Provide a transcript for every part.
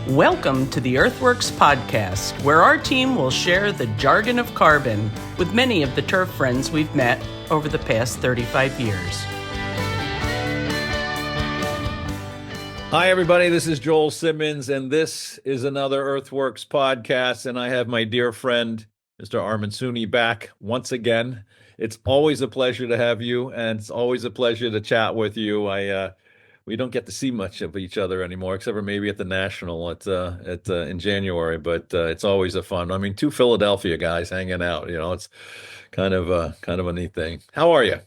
Welcome to the Earthworks podcast, where our team will share the jargon of carbon with many of the turf friends we've met over the past 35 years. Hi, everybody. This is Joel Simmons, and this is another Earthworks podcast. And I have my dear friend, Mr. Armen Suny, back once again. It's always a pleasure to have you, and it's always a pleasure to chat with you. We don't get to see much of each other anymore, except for maybe at the National in January. But it's always a fun. I mean, two Philadelphia guys hanging out. You know, it's kind of a neat thing. How are you?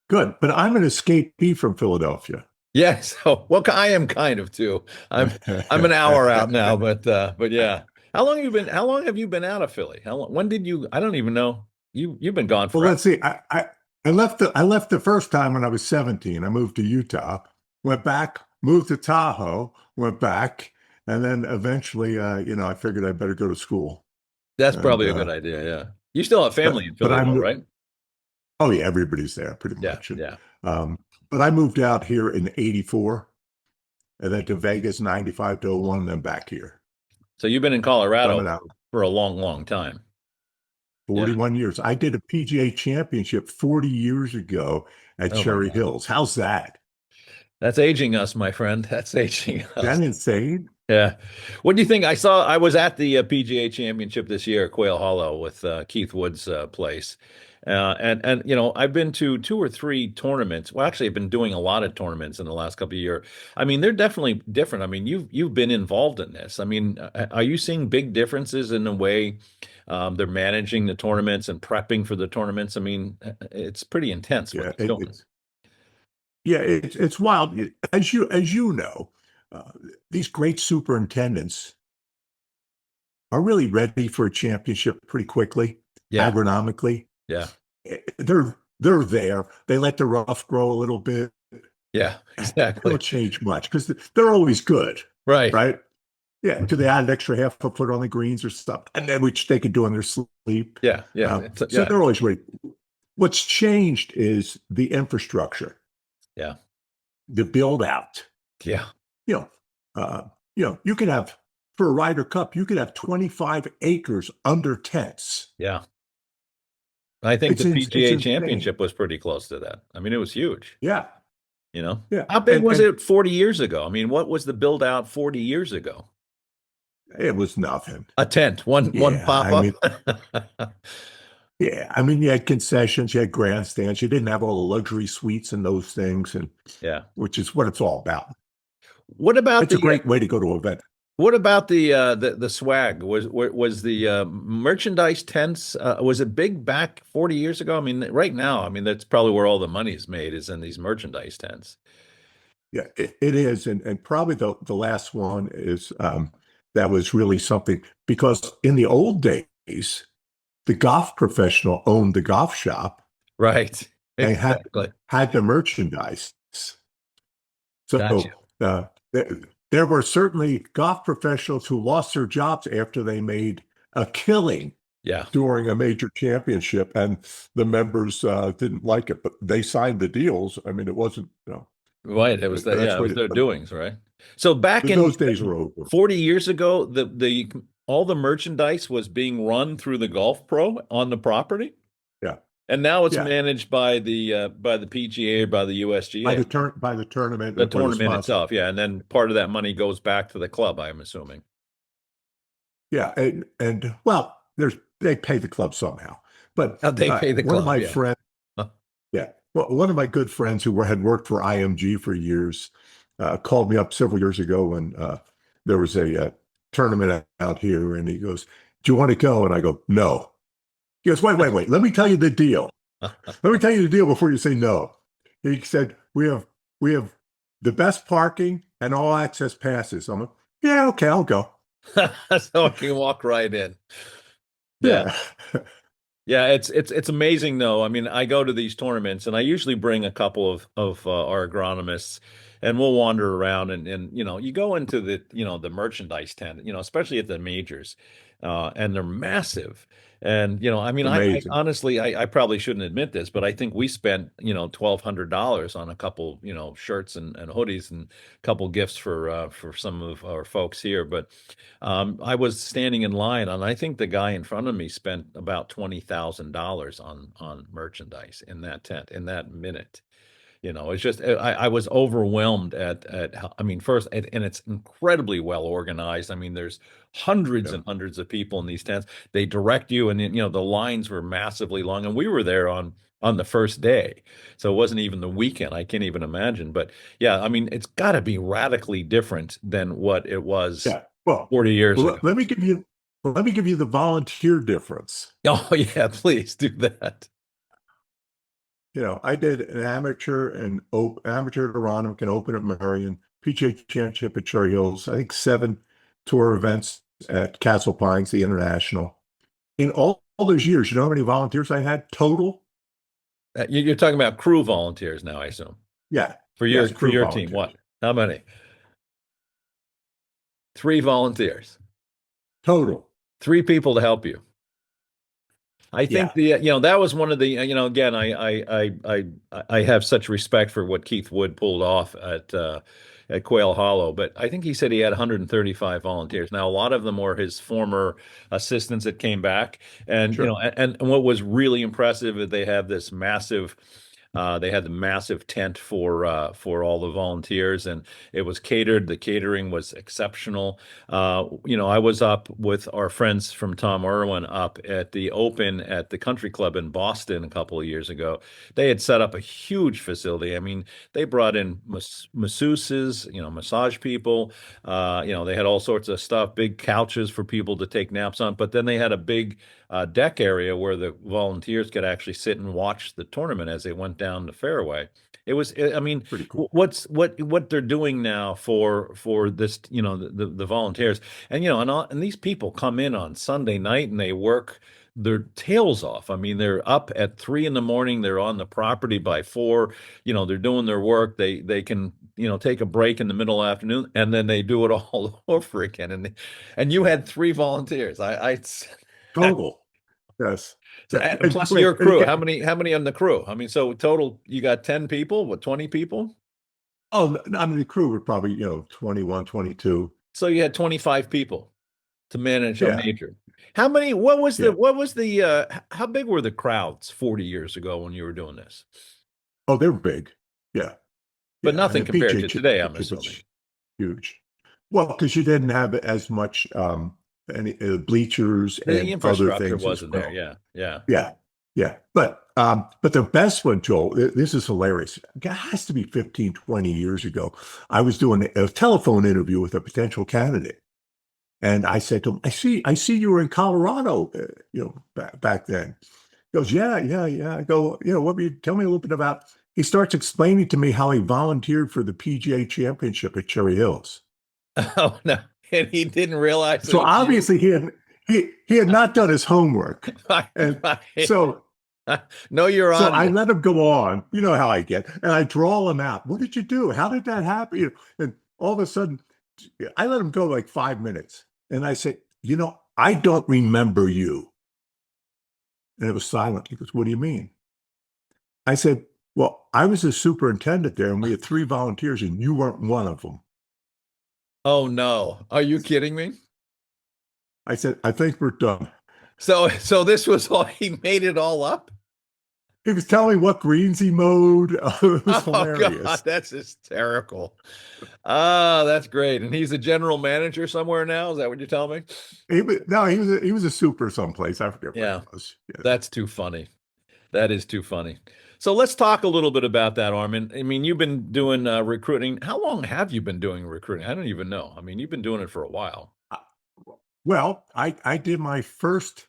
Good, but I'm an escapee from Philadelphia. Yeah, so well, I am kind of too. I'm an hour out now, but yeah. How long have you been out of Philly? How long? When did you? I don't even know. You've been gone for. Well, let's see. I left the first time when I was 17. I moved to Utah, went back, moved to Tahoe, went back, and then eventually, I figured I better go to school. That's probably a good idea. Yeah, you still have family in Philly, right? Oh yeah, everybody's there pretty much. Yeah. But I moved out here in '84, and then to Vegas '95 to '01, and then back here. So you've been in Colorado for a long, long time. 41 years. I did a PGA championship 40 years ago at Cherry Hills. How's that? That's aging us, my friend. That's aging us. Isn't that insane? Yeah. What do you think? I was at the PGA championship this year at Quail Hollow with Keith Wood's place. And I've been to 2 or 3 tournaments. Well, actually, I've been doing a lot of tournaments in the last couple of years. I mean, they're definitely different. I mean, you've been involved in this. I mean, are you seeing big differences in the way they're managing the tournaments and prepping for the tournaments? I mean, it's pretty intense. It's wild. As you know, these great superintendents are really ready for a championship pretty quickly, agronomically. Yeah. They're there. They let the rough grow a little bit. Yeah, exactly. They don't change much because they're always good. Right. Yeah. Until they add an extra half a foot on the greens or stuff, and then which they could do in their sleep. Yeah. So they're always ready. What's changed is the infrastructure. Yeah. The build out. Yeah. You could have, for a Ryder Cup, you could have 25 acres under tents. Yeah. I think the PGA championship was pretty close to that. I mean, it was huge. Yeah. Yeah. How big was it 40 years ago? I mean, what was the build out 40 years ago? It was nothing. A tent, one pop up. I mean, you had concessions, you had grandstands, you didn't have all the luxury suites and those things, and which is what it's all about. What about it's a great way to go to an event. What about the swag? Was the merchandise tents? Was it big back 40 years ago? I mean, right now, I mean, that's probably where all the money is made, is in these merchandise tents. Yeah, it is, and probably the last one is that was really something, because in the old days, the golf professional owned the golf shop, right? Exactly. And had the merchandise. So gotcha. There were certainly golf professionals who lost their jobs after they made a killing during a major championship, and the members didn't like it, but they signed the deals. I mean, it wasn't, right. It was their doings, right? So back in those days were over. 40 years ago, all the merchandise was being run through the golf pro on the property. Yeah. And now it's managed by the PGA or by the USGA. By the tournament. The tournament itself, and then part of that money goes back to the club, I'm assuming. Yeah, and well, they pay the club somehow. But they pay the club. One of my friends, one of my good friends who had worked for IMG for years, called me up several years ago when there was a tournament out here, and he goes, "Do you want to go?" And I go, "No." He goes, wait. Let me tell you the deal. Let me tell you the deal before you say no. He said, we have the best parking and all access passes. I'm like, yeah, okay, I'll go. So I can walk right in. Yeah. Yeah, it's amazing though. I mean, I go to these tournaments and I usually bring a couple of our agronomists, and we'll wander around and you go into the the merchandise tent, especially at the majors, and they're massive. And, I mean, I Amazing. honestly, I probably shouldn't admit this, but I think we spent, $1,200 on a couple, shirts and hoodies and a couple gifts for some of our folks here. But I was standing in line, and I think the guy in front of me spent about $20,000 on merchandise in that tent in that minute. It's just I was overwhelmed at how, I mean, first, and it's incredibly well organized. I mean, there's hundreds Yeah. and hundreds of people in these tents. They direct you, and the lines were massively long, and we were there on the first day, so it wasn't even the weekend. I can't even imagine, but yeah, I mean, it's got to be radically different than what it was Yeah. Well, 40 years ago. let me give you the volunteer difference. Oh yeah, please do that. I did an amateur aeronaut and open at Marion, PGA Championship at Cherry Hills, I think 7 tour events at Castle Pines, the International. In all those years, you know how many volunteers I had total? You're talking about crew volunteers now, I assume. Yeah. For Yes, your crew team, volunteers. what? How many? 3 volunteers. Total. 3 people to help you. I think Yeah. that was one of the again, I have such respect for what Keith Wood pulled off at Quail Hollow, but I think he said he had 135 volunteers. Now a lot of them were his former assistants that came back, and Sure. and what was really impressive is they have this massive. They had the massive tent for all the volunteers, and it was catered. The catering was exceptional. I was up with our friends from Tom Irwin up at the Open at the Country Club in Boston a couple of years ago. They had set up a huge facility. I mean, they brought in masseuses, massage people. They had all sorts of stuff, big couches for people to take naps on. But then they had a big deck area where the volunteers could actually sit and watch the tournament as they went down the fairway. I mean, Pretty cool. what they're doing now for this, the volunteers, and and these people come in on Sunday night and they work their tails off. I mean, they're up at 3 a.m. They're on the property by 4. They're doing their work. They can take a break in the middle of the afternoon, and then they do it all over again. And you had 3 volunteers. I Total. Yes. So, Yeah. plus Wait, your and crew. again, How many on the crew? I mean, so total you got 10 people, what, 20 people? I mean, the crew were probably, 21, 22. So you had 25 people to manage a Yeah. major. How many, what was Yeah. how big were the crowds 40 years ago when you were doing this? Oh, they were big. Yeah. But Yeah. nothing And the compared PGA to today, I'm Championship was assuming. huge. Well, because you didn't have as much any bleachers The and other infrastructure things as wasn't there. well. Yeah. Yeah. Yeah, yeah. But the best one, Joel, this is hilarious. It has to be 15, 20 years ago. I was doing a telephone interview with a potential candidate. And I said to him, I see you were in Colorado, back then. He goes, yeah. I go, what were you, tell me a little bit about, he starts explaining to me how he volunteered for the PGA Championship at Cherry Hills. Oh, no. And he didn't realize So obviously he had not done his homework. And so no, you're So on. I let him go on. You know how I get. And I draw him out. What did you do? How did that happen? And all of a sudden, I let him go like 5 minutes. And I said, I don't remember you. And it was silent. He goes, what do you mean? I said, well, I was a superintendent there, and we had 3 volunteers, and you weren't one of them. Oh, no. Are you kidding me? I said, I think we're done. So this was all, he made it all up? He was telling me what greens he mowed. It was hilarious. God, that's hysterical. Ah, that's great. And he's a general manager somewhere now. Is that what you're telling me? He was a super someplace. I forget where it was. Yeah. That's too funny. That is too funny. So let's talk a little bit about that, Armen. I mean, you've been doing recruiting. How long have you been doing recruiting? I don't even know. I mean, you've been doing it for a while. Well, I did my first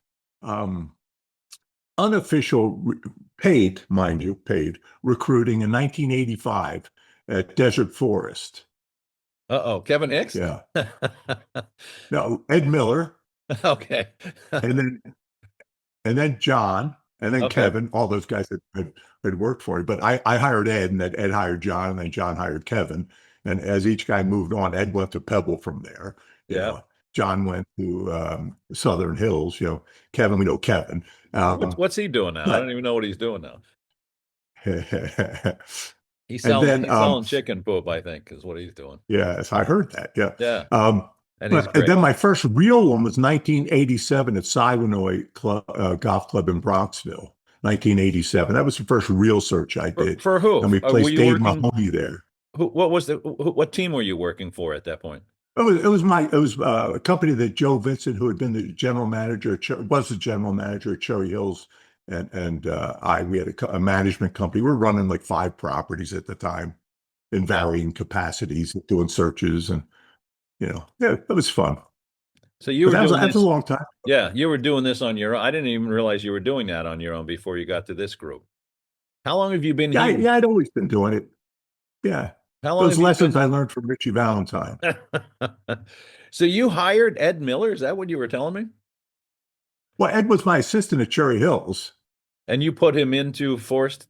unofficial paid recruiting in 1985 at Desert Forest. Uh-oh, Kevin Hicks? Yeah. No, Ed Miller. Okay. and then John, and then Okay. Kevin, all those guys that had worked for me. But I hired Ed, and then Ed hired John, and then John hired Kevin. And as each guy moved on, Ed went to Pebble from there. Yeah. John went to Southern Hills. Kevin, we know Kevin. What's he doing now? I don't even know what he's doing now. He's selling chicken poop, I think, is what he's doing. Yes, I heard that. Yeah. Yeah. And then my first real one was 1987 at Siwanoy Golf Club in Bronxville. 1987. That was the first real search I did. For who? And we placed Dave Mahoney there. What team were you working for at that point? It was a company that Joe Vincent, who had been the general manager, was the general manager at Cherry Hills, and we had a management company. We were running like 5 properties at the time in varying capacities, doing searches, and it was fun. So you were doing that's a long time. Yeah, you were doing this on your own. I didn't even realize you were doing that on your own before you got to this group. How long have you been here? Yeah, I'd always been doing it. Yeah. How long Those lessons I learned from Richie Valentine. So you hired Ed Miller? Is that what you were telling me? Well, Ed was my assistant at Cherry Hills. And you put him into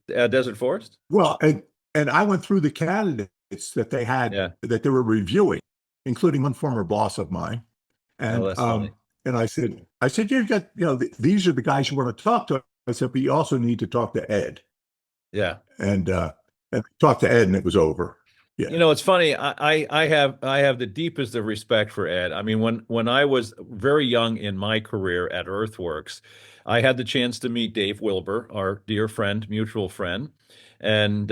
Desert Forest? Well, and I went through the candidates that they had, that they were reviewing, including one former boss of mine. And and I said, you've got, these are the guys you want to talk to. I said, but you also need to talk to Ed. Yeah. And talk to Ed, and it was over. Yeah. It's funny. I have the deepest of respect for Ed. I mean, when I was very young in my career at Earthworks, I had the chance to meet Dave Wilbur, our dear friend, mutual friend, and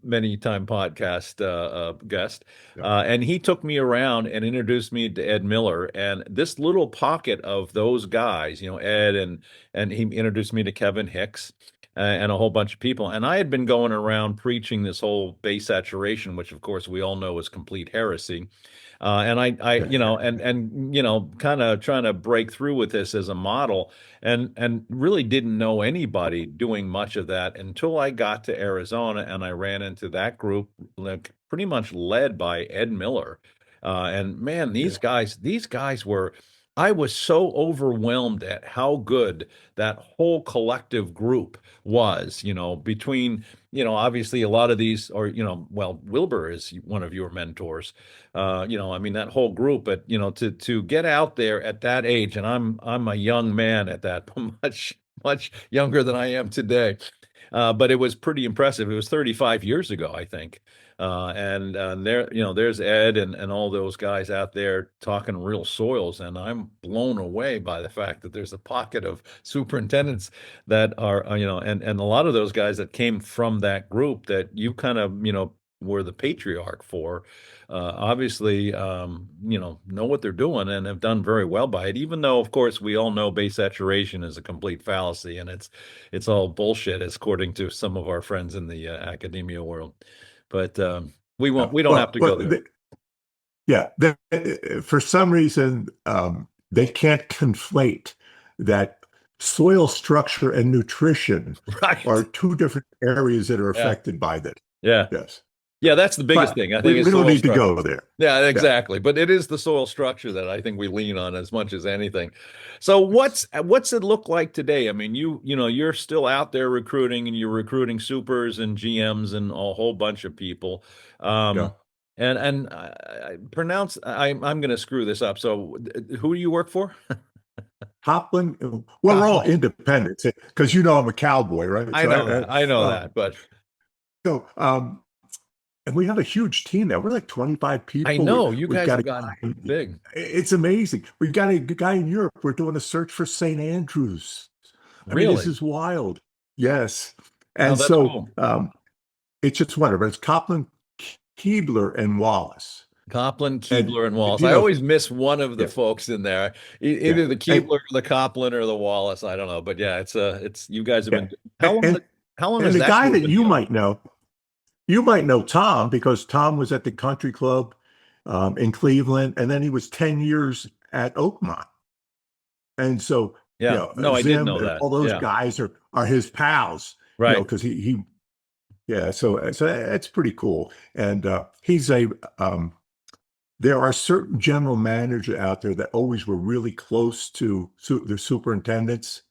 many time podcast guest. And he took me around and introduced me to Ed Miller. And this little pocket of those guys, Ed, and he introduced me to Kevin Hicks. And a whole bunch of people. And I had been going around preaching this whole base saturation, which of course we all know is complete heresy. And I kind of trying to break through with this as a model, and really didn't know anybody doing much of that until I got to Arizona and I ran into that group, like pretty much led by Ed Miller. And man, these guys were. I was so overwhelmed at how good that whole collective group was, between, obviously a lot of these are, Wilbur is one of your mentors, that whole group, but, to get out there at that age, and I'm a young man at that, much younger than I am today. But it was pretty impressive. It was 35 years ago, I think. And there's Ed and all those guys out there talking real soils. And I'm blown away by the fact that there's a pocket of superintendents that are, and a lot of those guys that came from that group that you kind of, were the patriarch for, obviously, know what they're doing and have done very well by it, even though, of course, we all know base saturation is a complete fallacy and it's all bullshit, according to some of our friends in the academia world. But we don't have to go there. For some reason, they can't conflate that soil structure and nutrition are 2 different areas that are affected by that. Yeah. Yes. Yeah, that's the biggest thing. I think we don't need to go there. Yeah, exactly. Yeah. But it is the soil structure that I think we lean on as much as anything. So what's it look like today? I mean, you're still out there recruiting, and you're recruiting supers and GMs and a whole bunch of people. And I pronounce I'm going to screw this up. So who do you work for? Copland. Well, we're all independents because I'm a cowboy, right? I know that, but so and we have a huge team now. We're like 25 people. I know. You guys have gotten big. It's amazing. We've got a guy in Europe. We're doing a search for St. Andrews. Really? I mean, this is wild. Yes. And so cool. It's just wonderful. It's Copland, Keebler, and Wallace. Copland, Keebler, and Wallace. I always miss one of the folks in there. Either the Keebler, or the Copland, or the Wallace. I don't know. But yeah, it's you guys have been. How long and has the that guy that you might know? You might know Tom, because Tom was at the country club in Cleveland, and then he was 10 years at Oakmont. And so, I didn't know that. All those guys are his pals, right? Because so that's pretty cool. And he's there are certain general managers out there that always were really close to the superintendents,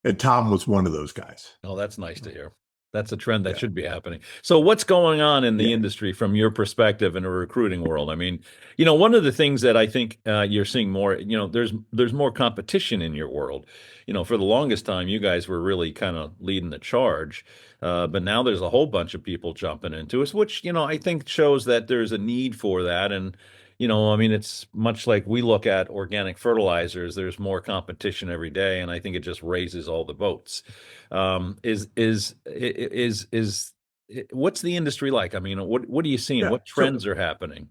and Tom was one of those guys. Oh, that's nice to hear. That's a trend that Yeah. should be happening. So what's going on in the Yeah. industry from your perspective in a recruiting world? I mean, one of the things that I think you're seeing more, there's more competition in your world. For the longest time, you guys were really kind of leading the charge. But now there's a whole bunch of people jumping into us, which, I think shows that there's a need for that. And, I mean, it's much like we look at organic fertilizers. There's more competition every day, and I think it just raises all the boats. What's the industry like? I mean, what are you seeing? Yeah. What trends are happening?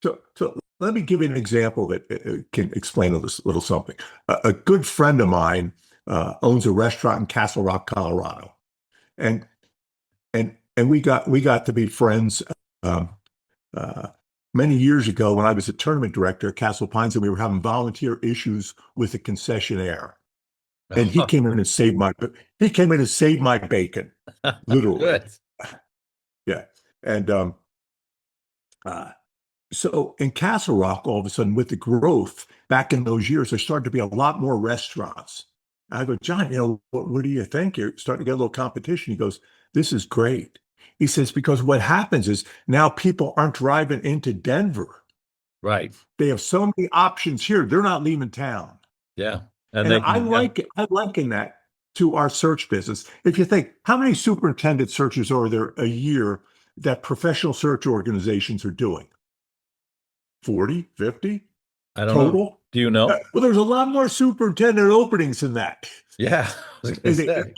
So let me give you an example that can explain a little something. A good friend of mine owns a restaurant in Castle Rock, Colorado, and we got to be friends um, uh, many years ago when I was a tournament director at Castle Pines, and we were having volunteer issues with the concessionaire. And he came in and saved my bacon, literally. Good. Yeah. And uh, so in Castle Rock, all of a sudden, with the growth back in those years, there started to be a lot more restaurants. I go, John, what do you think? You're starting to get a little competition. He goes, this is great. He says, because what happens is now people aren't driving into Denver. Right. They have so many options here. They're not leaving town. Yeah. And I like it. I liken that to our search business. If you think, how many superintendent searches are there a year that professional search organizations are doing? 40, 50 I don't total? know. Do you know? Well, there's a lot more superintendent openings than that. Yeah.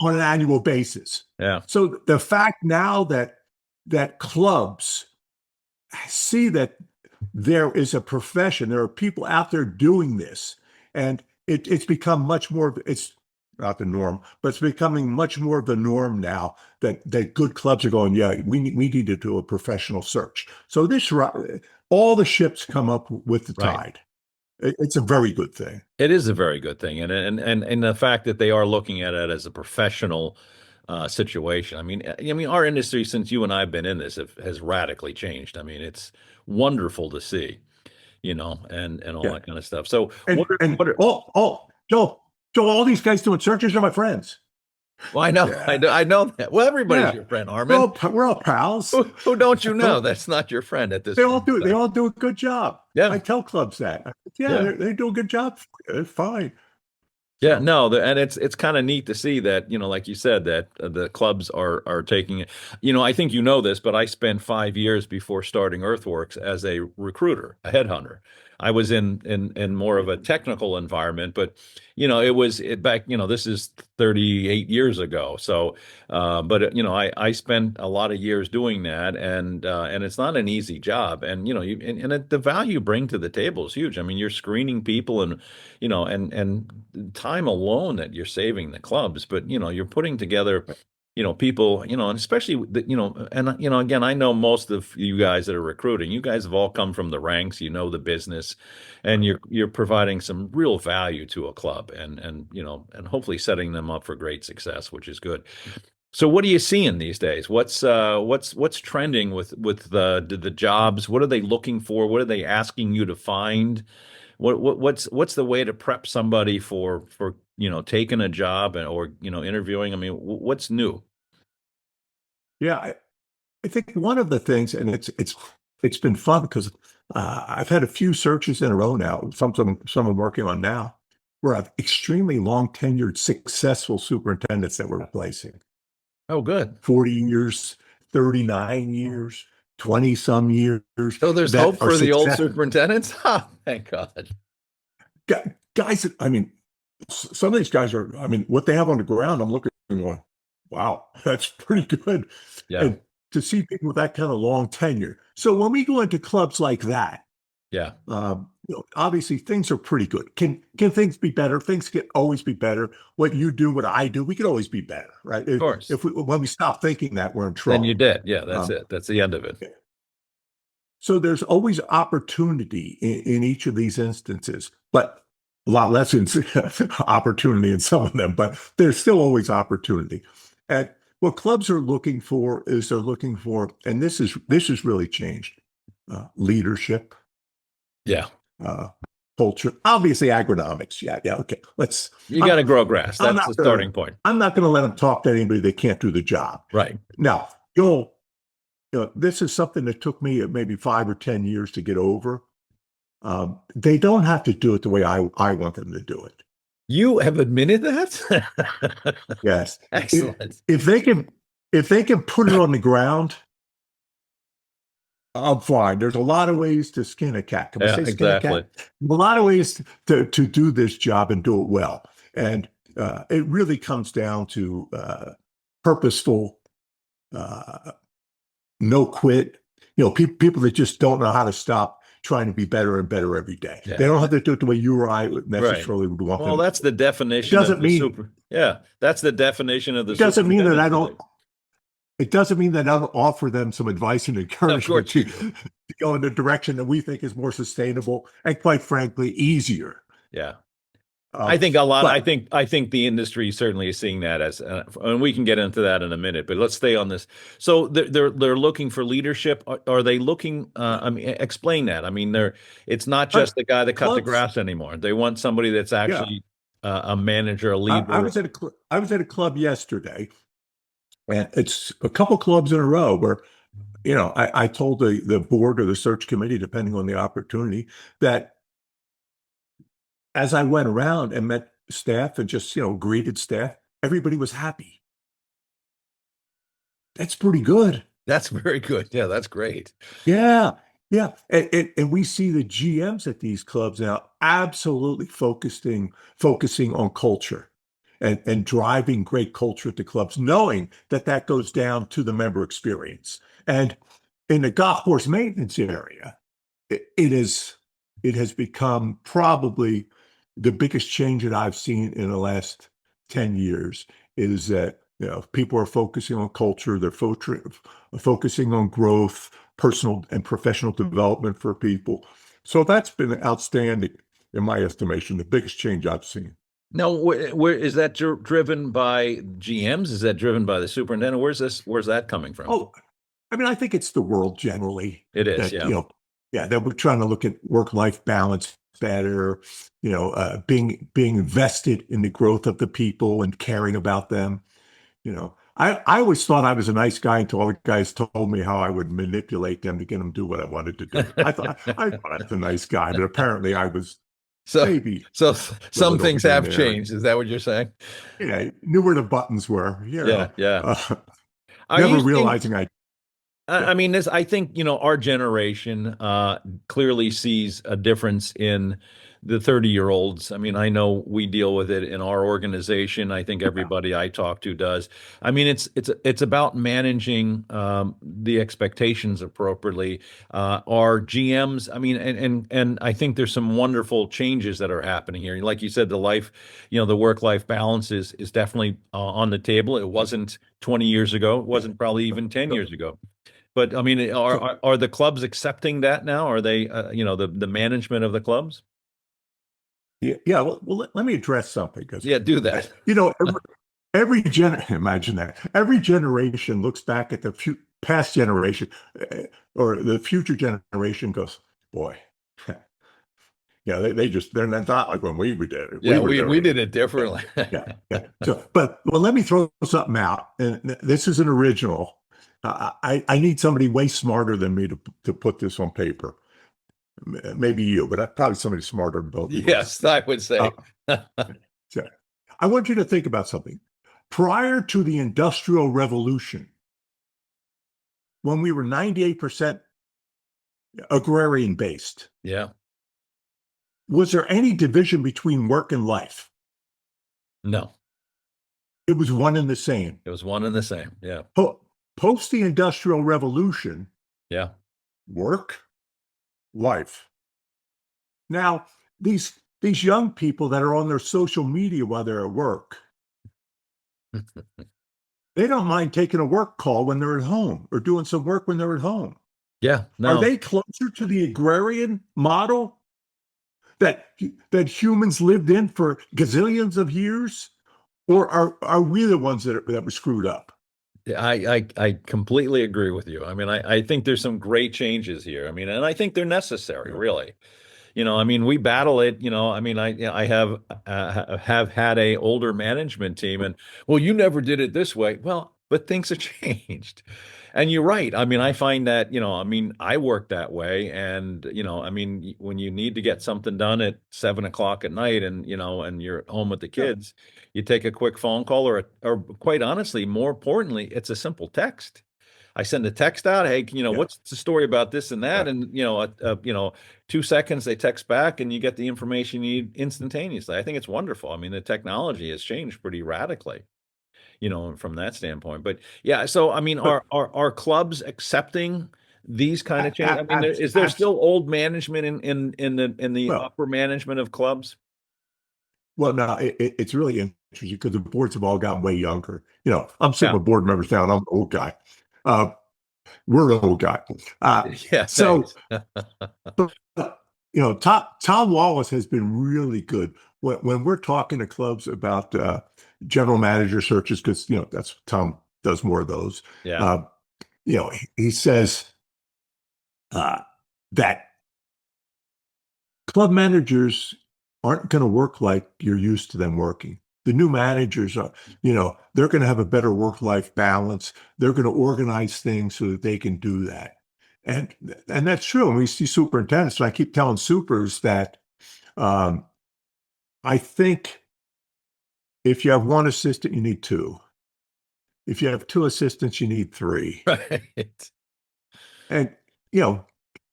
On an annual basis. Yeah. So the fact now that clubs see that there is a profession, there are people out there doing this, and it's become much more, it's not the norm, but it's becoming much more of the norm now that good clubs are going, yeah, we need to do a professional search. So all the ships come up with the tide. It's a very good thing. It is a very good thing, and the fact that they are looking at it as a professional situation. I mean, our industry, since you and I have been in this, has radically changed. I mean, it's wonderful to see, and all that kind of stuff. So, Joe, all these guys doing searches are my friends. Well, I know, yeah. I know that. Well, everybody's your friend, Armen. We're all pals. Who don't you know? That's not your friend at this point. They all do a good job. Yeah. I tell clubs that. They do a good job. It's fine. Yeah, no, and it's kind of neat to see that, like you said, that the clubs are taking it. I think you know this, but I spent 5 years before starting Earthworks as a recruiter, a headhunter. I was in more of a technical environment, but back, this is 38 years ago. So, but I spent a lot of years doing that, and it's not an easy job, and the value you bring to the table is huge. I mean, you're screening people, and time alone that you're saving the clubs, but you're putting together people, and especially again, I know most of you guys that are recruiting, you guys have all come from the ranks, the business, and you're providing some real value to a club, and hopefully setting them up for great success, which is good. So what are you seeing these days? What's trending with the jobs? What are they looking for? What are they asking you to find? What's the way to prep somebody for taking a job or interviewing? I mean, what's new? Yeah, I think one of the things, and it's been fun because I've had a few searches in a row now. Some I'm working on now, where I've extremely long tenured, successful superintendents that we're replacing. Oh, good. 40 years, 39 years, 20 some years. So there's hope for the old superintendents? Oh, thank God. Guys, I mean, some of these guys are, I mean, what they have on the ground, I'm looking and going, wow, that's pretty good. Yeah. And to see people with that kind of long tenure. So when we go into clubs like that, yeah, obviously things are pretty good. Can things be better? Things can always be better. What you do, what I do, we could always be better, right? Of course. When we stop thinking that, we're in trouble. Then you did. Yeah, that's it. That's the end of it. So there's always opportunity in each of these instances, but a lot less opportunity in some of them, but there's still always opportunity. And what clubs are looking for is and this has really changed, leadership. Yeah. culture. Obviously, agronomics. Yeah. Okay. You got to grow grass. I'm That's not the gonna, starting point. I'm not going to let them talk to anybody that can't do the job. Right. Now, this is something that took me maybe 5 or 10 years to get over. They don't have to do it the way I want them to do it. You have admitted that? Yes. Excellent. If they can put it on the ground, I'm fine. There's a lot of ways to skin a cat. Can we say skin a cat? A lot of ways to do this job and do it well. And it really comes down to purposeful, no quit. People that just don't know how to stop trying to be better and better every day. Yeah. They don't have to do it the way you or I necessarily would want them. Well, that's the definition. That's the definition of the. It doesn't mean that I don't. It doesn't mean that I don't offer them some advice and encouragement to go in the direction that we think is more sustainable and, quite frankly, easier. Yeah. I think a lot. I think the industry certainly is seeing that as, and we can get into that in a minute. But let's stay on this. So they're looking for leadership. Are they looking? I mean, explain that. I mean, it's not just the guy that cut the grass anymore. They want somebody that's actually a manager, a leader. I was at a club yesterday, and it's a couple clubs in a row where, I told the board or the search committee, depending on the opportunity, that as I went around and met staff and just, greeted staff, everybody was happy. That's pretty good. That's very good. Yeah, that's great. Yeah. And we see the GMs at these clubs now absolutely focusing on culture and driving great culture at the clubs, knowing that goes down to the member experience. And in the golf course maintenance area, it has become probably the biggest change that I've seen in the last 10 years is that, people are focusing on culture. They're focusing on growth, personal and professional development for people. So that's been outstanding, in my estimation, the biggest change I've seen. Now, where is that driven by GMs? Is that driven by the superintendent? Where's that coming from? Oh, I mean, I think it's the world generally. It is, that we're trying to look at work-life balance better, being invested in the growth of the people and caring about them. I always thought I was a nice guy until all the guys told me how I would manipulate them to get them to do what I wanted to do. I thought I was a nice guy, but apparently I was maybe. So some things have changed. Is that what you're saying? Yeah, knew where the buttons were. Yeah. Never realizing I mean, I think, our generation clearly sees a difference in the 30-year-olds. I mean, I know we deal with it in our organization. I think everybody I talk to does. I mean, it's about managing the expectations appropriately. Our GMs, I mean, and I think there's some wonderful changes that are happening here. Like you said, the work-life balance is definitely on the table. It wasn't 20 years ago. It wasn't probably even 10 years ago. But I mean, are the clubs accepting that now? Are they, the management of the clubs? Yeah. Well, let me address something do that. Imagine that every generation looks back at the past generation or the future generation goes, boy, they're not like when we did it. Yeah, we did it differently. Yeah. So, let me throw something out, and this is an original. I need somebody way smarter than me to put this on paper. Maybe you, but probably somebody smarter than both. Yes, I would say. So I want you to think about something. Prior to the Industrial Revolution, when we were 98% agrarian based, was there any division between work and life? No. It was one and the same. Yeah. Post the Industrial Revolution, work, life. Now, these young people that are on their social media while they're at work, they don't mind taking a work call when they're at home or doing some work when they're at home. Yeah. No. Are they closer to the agrarian model that humans lived in for gazillions of years? Or are we the ones that were screwed up? I completely agree with you. I mean, I think there's some great changes here. I mean, and I think they're necessary, really. I mean, we battle it. I mean, I have had a older management team, and well, you never did it this way. Well, but things have changed, and you're right. I mean, I find that I mean, I work that way, and I mean, when you need to get something done at 7 o'clock at night, and and you're at home with the Yeah. kids, you take a quick phone call, or quite honestly, more importantly, it's a simple text. I send a text out, hey, Yeah. what's the story about this and that? Right. And 2 seconds they text back and you get the information you need instantaneously. I think it's wonderful. I mean, the technology has changed pretty radically, from that standpoint. But yeah, so I mean, But are clubs accepting these kind of change? I mean, is there abs still old management in the well, upper management of clubs? well, no, it's really interesting because the boards have all gotten way younger. I'm sitting Yeah. with board members now, and I'm an old guy. Uh, we're an old guy. Yeah, So, thanks. but, Tom Wallace has been really good when we're talking to clubs about general manager searches, because that's Tom does more of those. Yeah. Uh, he says uh, that club managers aren't going to work like you're used to them working. The new managers are, they're going to have a better work-life balance. They're going to organize things so that they can do that. And that's true. And we see superintendents, and I keep telling supers that um, I think if you have one assistant, you need two. If you have two assistants, you need three. Right. And, you know,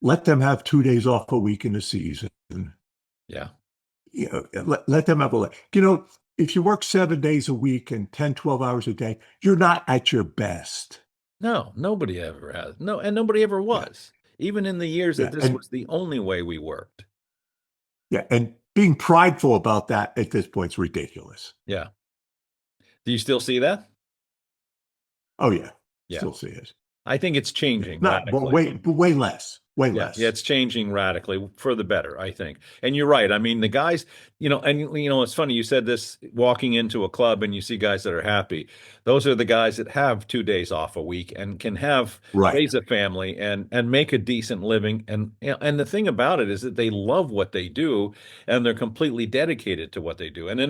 let them have 2 days off a week in the season. Yeah. Let them have if you work 7 days a week and 10, 12 hours a day, you're not at your best. No, nobody ever has. No, and nobody ever Yeah. was. Even in the years that Yeah. this was the only way we worked. And being prideful about that at this point is ridiculous. Yeah. Do you still see that? Oh yeah. Yeah. Still see it. I think it's changing Not but radically. way less. Way Yeah, less. yeah, it's changing radically for the better, I think. And you're right. I mean, the guys, it's funny you said this walking into a club and you see guys that are happy. Those are the guys that have 2 days off a week and can Right. raise a family and make a decent living. And the thing about it is that they love what they do and they're completely dedicated to what they do. And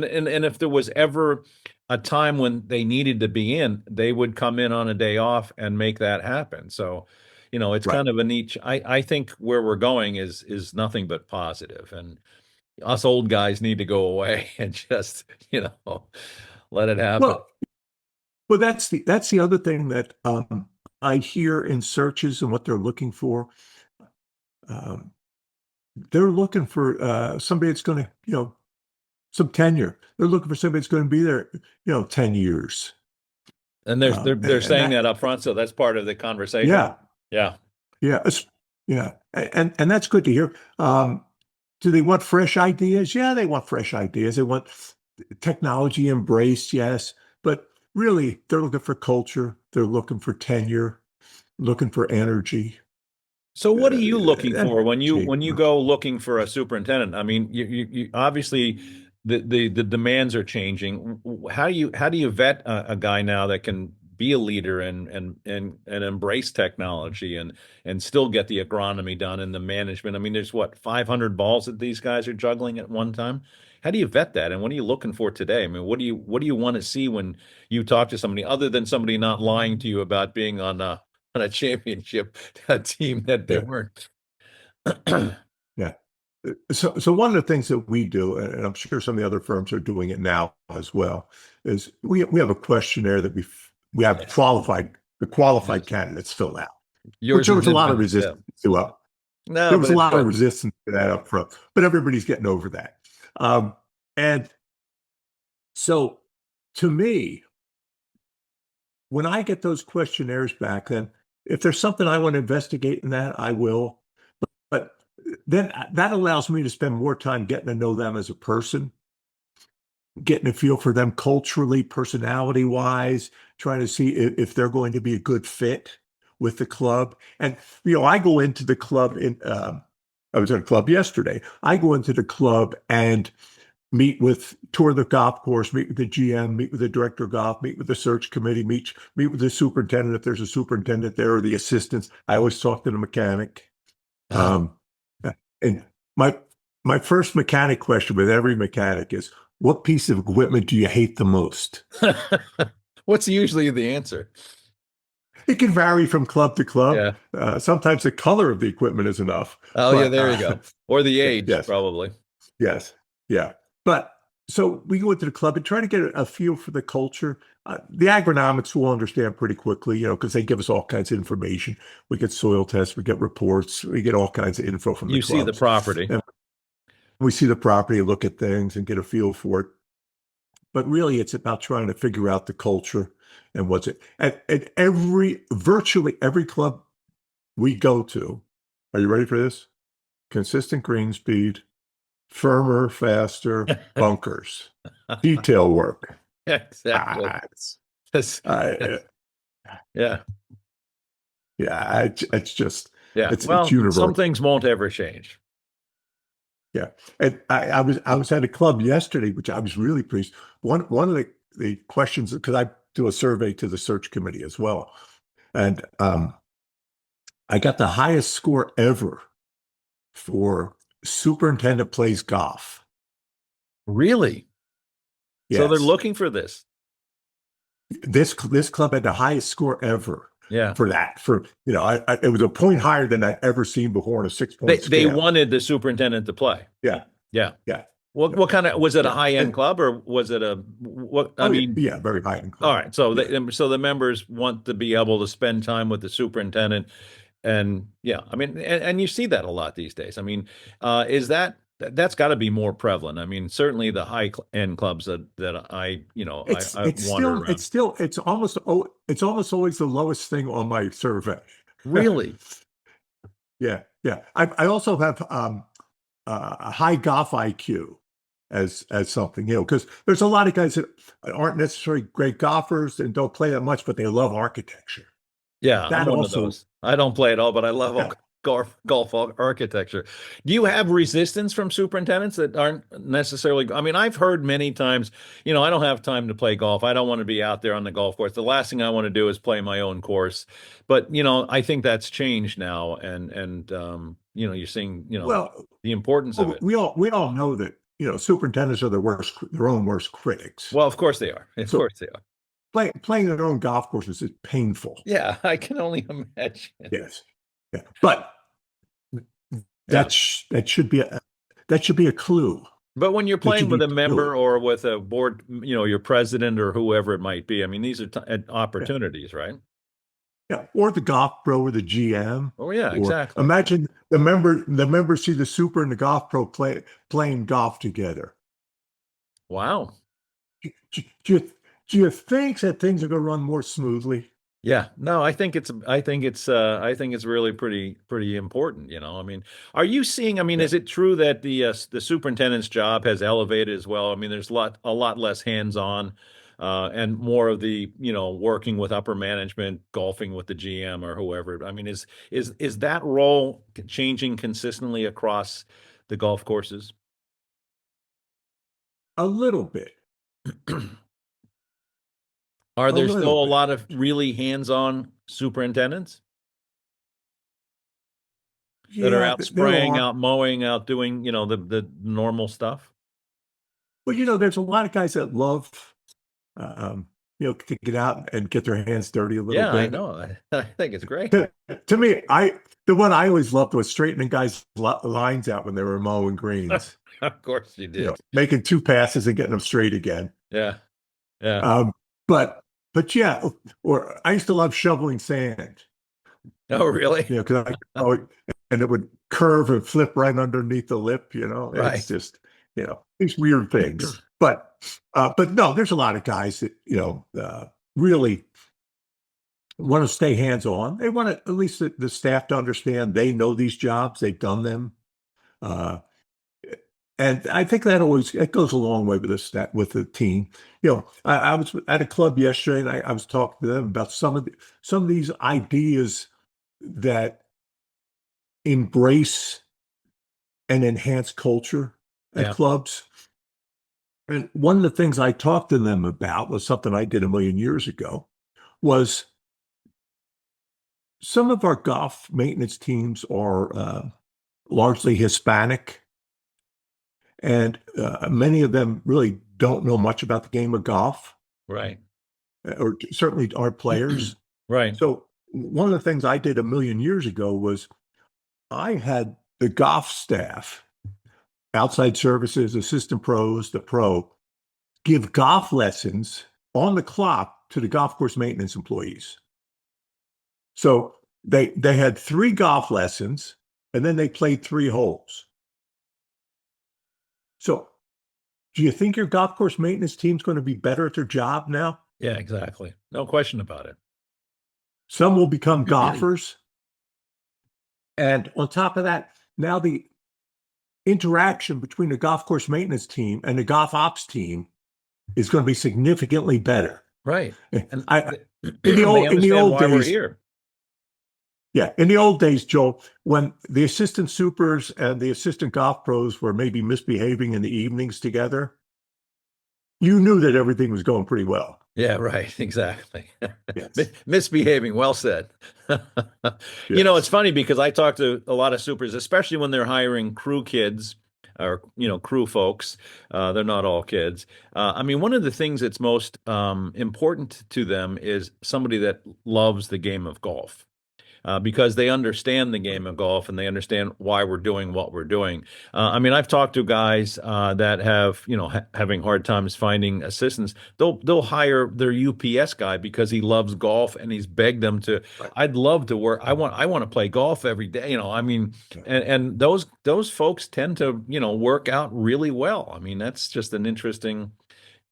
if there was ever a time when they needed to be in, they would come in on a day off and make that happen. So it's Right. kind of a niche. I think where we're going is nothing but positive, and us old guys need to go away and just let it happen. Well, that's the other thing that I hear in searches and what they're looking for. Um, they're looking for somebody that's going to, some tenure. They're looking for somebody that's going to be there, 10 years. And they're saying that up front, so that's part of the conversation. Yeah. Yeah. Yeah. Yeah. And that's good to hear. Do they want fresh ideas? Yeah, they want fresh ideas. They want technology embraced, yes. But really, they're looking for culture. They're looking for tenure, looking for energy. So what are you looking and for when you change. go looking for a superintendent? I mean, you obviously the demands are changing. How do you vet a guy now that can be a leader and embrace technology and still get the agronomy done and the management? I mean, there's 500 balls that these guys are juggling at one time. How do you vet that? And what are you looking for today? I mean, what do you want to see when you talk to somebody other than somebody not lying to you about being on a championship team that they Yeah. weren't? Yeah. So one of the things that we do, and I'm sure some of the other firms are doing it now as well, is we have a questionnaire that we have Yes. qualified Yes. candidates fill out. Yours Which there is was a lot of infinite, resistance yeah. to up. No, There but was a it's lot of good. resistance to that up front, but everybody's getting over that. And so to me, when I get those questionnaires back, then if there's something I want to investigate in that, I will. But then that allows me to spend more time getting to know them as a person, getting a feel for them culturally, personality wise, trying to see if they're going to be a good fit with the club. And, I go into the club I was at a club yesterday. I go into the club and tour the golf course, meet with the GM, meet with the director of golf, meet with the search committee, meet with the superintendent if there's a superintendent there, or the assistants. I always talk to the mechanic. Ah. And my my first mechanic question with every mechanic is, what piece of equipment do you hate the most? What's usually the answer? It can vary from club to club. Yeah. Sometimes the color of the equipment is enough, Oh, yeah, but there you go. Or the yeah, age, yes, probably. yes, yeah. But so we go into the club and try to get a feel for the culture. The agronomics will understand pretty quickly, because they give us all kinds of information. We get soil tests, we get reports, we get all kinds of info from the You see the clubs. property. And we see the property, look at things, and get a feel for it. But really, it's about trying to figure out the culture and what's it. At virtually every club we go to, are you ready for this? Consistent green speed, firmer, faster, bunkers, detail work. Exactly. Ah, That's- I, yeah. yeah, it's just Yeah. it's Well, some universal. things won't ever change. Yeah, and I was at a club yesterday, which I was really pleased. One of the questions, because I do a survey to the search committee as well, and I got the highest score ever for superintendent plays golf. Really? So they're Yes, looking for this. this club had the highest score ever Yeah. for that. It was a point higher than I'd ever seen before on a 6 point They scale. wanted the superintendent to play. Yeah, Yeah. yeah, What kind of, was it a yeah. high-end club or was it I Oh yeah, mean, yeah, very high in all club. right. So Yeah. so the members want to be able to spend time with the superintendent. And yeah, I mean, and you see that a lot these days. I mean, that's got to be more prevalent. I mean, certainly the high-end clubs that It's I it's wander still around. it's almost always the lowest thing on my survey. Really? Yeah, yeah. I also have a high golf IQ as something, because there's a lot of guys that aren't necessarily great golfers and don't play that much, but they love architecture. Yeah, I'm That one of also, those. I don't play at all, but I love yeah. golf architecture. Do you have resistance from superintendents that aren't necessarily? I mean, I've heard many times, I don't have time to play golf. I don't want to be out there on the golf course. The last thing I want to do is play my own course. But, I think that's changed now, and you're seeing, Well, the importance of it. we all know that superintendents are their own worst critics. Well, of course they are. Of So course they are. playing their own golf courses is painful. Yeah, I can only imagine. Yes, yeah, but Yeah. that should be a clue. But when you're That you playing with need a to do member it. or with a board, your president or whoever it might be, I mean, these are Yeah, opportunities, right? yeah. Or the golf pro or the GM, Oh, yeah, or exactly. imagine the members see the super and the golf pro playing golf together. Wow. Do you think that things are going to run more smoothly? Yeah. No, I think it's really pretty important, I mean, are you seeing, I mean, Yeah. is it true that the superintendent's job has elevated as well? I mean, there's a lot less hands-on, and more of the, working with upper management, golfing with the GM or whoever. I mean, is that role changing consistently across the golf courses? A little bit. Are A there little still a bit. lot of really hands-on superintendents that are Yeah, out there spraying, are. out mowing, out doing, the normal stuff? But there's a lot of guys that love, um, to get out and get their hands dirty a little Yeah, I bit. know. I think it's great. To me, the one I always loved was straightening guys' lines out when they were mowing greens. Of course you did. Making two passes and getting them straight again. Yeah. Yeah. Um, but yeah, or I used to love shoveling sand. Oh, really? Because and it would curve and flip right underneath the lip. It's Right. just these weird things. But no, there's a lot of guys that really want to stay hands on. They want at least the staff to understand they know these jobs, they've done them. Uh, and I think it goes a long way with with the team. I was at a club yesterday, and I was talking to them about some of these ideas that embrace and enhance culture at Yeah. clubs. And one of the things I talked to them about was something I did a million years ago. Was some of our golf maintenance teams are largely Hispanic, and many of them really don't know much about the game of golf, Right. or certainly aren't players. Right. So one of the things I did a million years ago was I had the golf staff, outside services, assistant pros, the pro, give golf lessons on the clock to the golf course maintenance employees. So they had 3 golf lessons, and then they played 3 holes. So do you think your golf course maintenance team's going to be better at their job now? Yeah, exactly. No question about it. Some will become golfers. And on top of that, now the interaction between the golf course maintenance team and the golf ops team is going to be significantly better. Right. And They in the understand old why we're days, here. yeah, in the old days, Joel, when the assistant supers and the assistant golf pros were maybe misbehaving in the evenings together, you knew that everything was going pretty well. Yeah, right. Exactly. Yes. Misbehaving. Well said. You know, Yes. it's funny because I talk to a lot of supers, especially when they're hiring crew kids or, crew folks. They're not all kids. I mean, one of the things that's most important to them is somebody that loves the game of golf. Because they understand the game of golf and they understand why we're doing what we're doing. I mean, I've talked to guys that have, having hard times finding assistants. They'll hire their UPS guy because he loves golf and he's begged them to. Right. I'd love to work. I want to play golf every day. I mean, and those folks tend to work out really well. I mean, that's just an interesting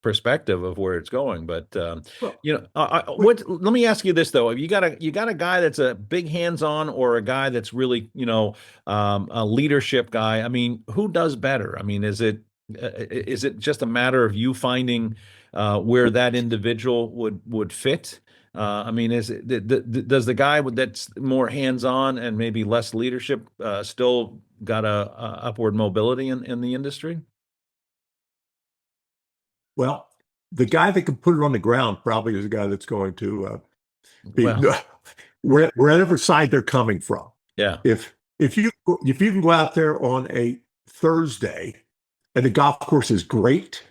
perspective of where it's going. But Well, let me ask you this though: you got a guy that's a big hands-on, or a guy that's really a leadership guy? I mean, who does better? I mean, is it just a matter of you finding where that individual would fit? I mean, does the guy that's more hands-on and maybe less leadership still got a upward mobility in the industry? well, the guy that can put it on the ground probably is the guy that's going to be Well, wherever side they're coming from. yeah, If you can go out there on a Thursday and the golf course is great,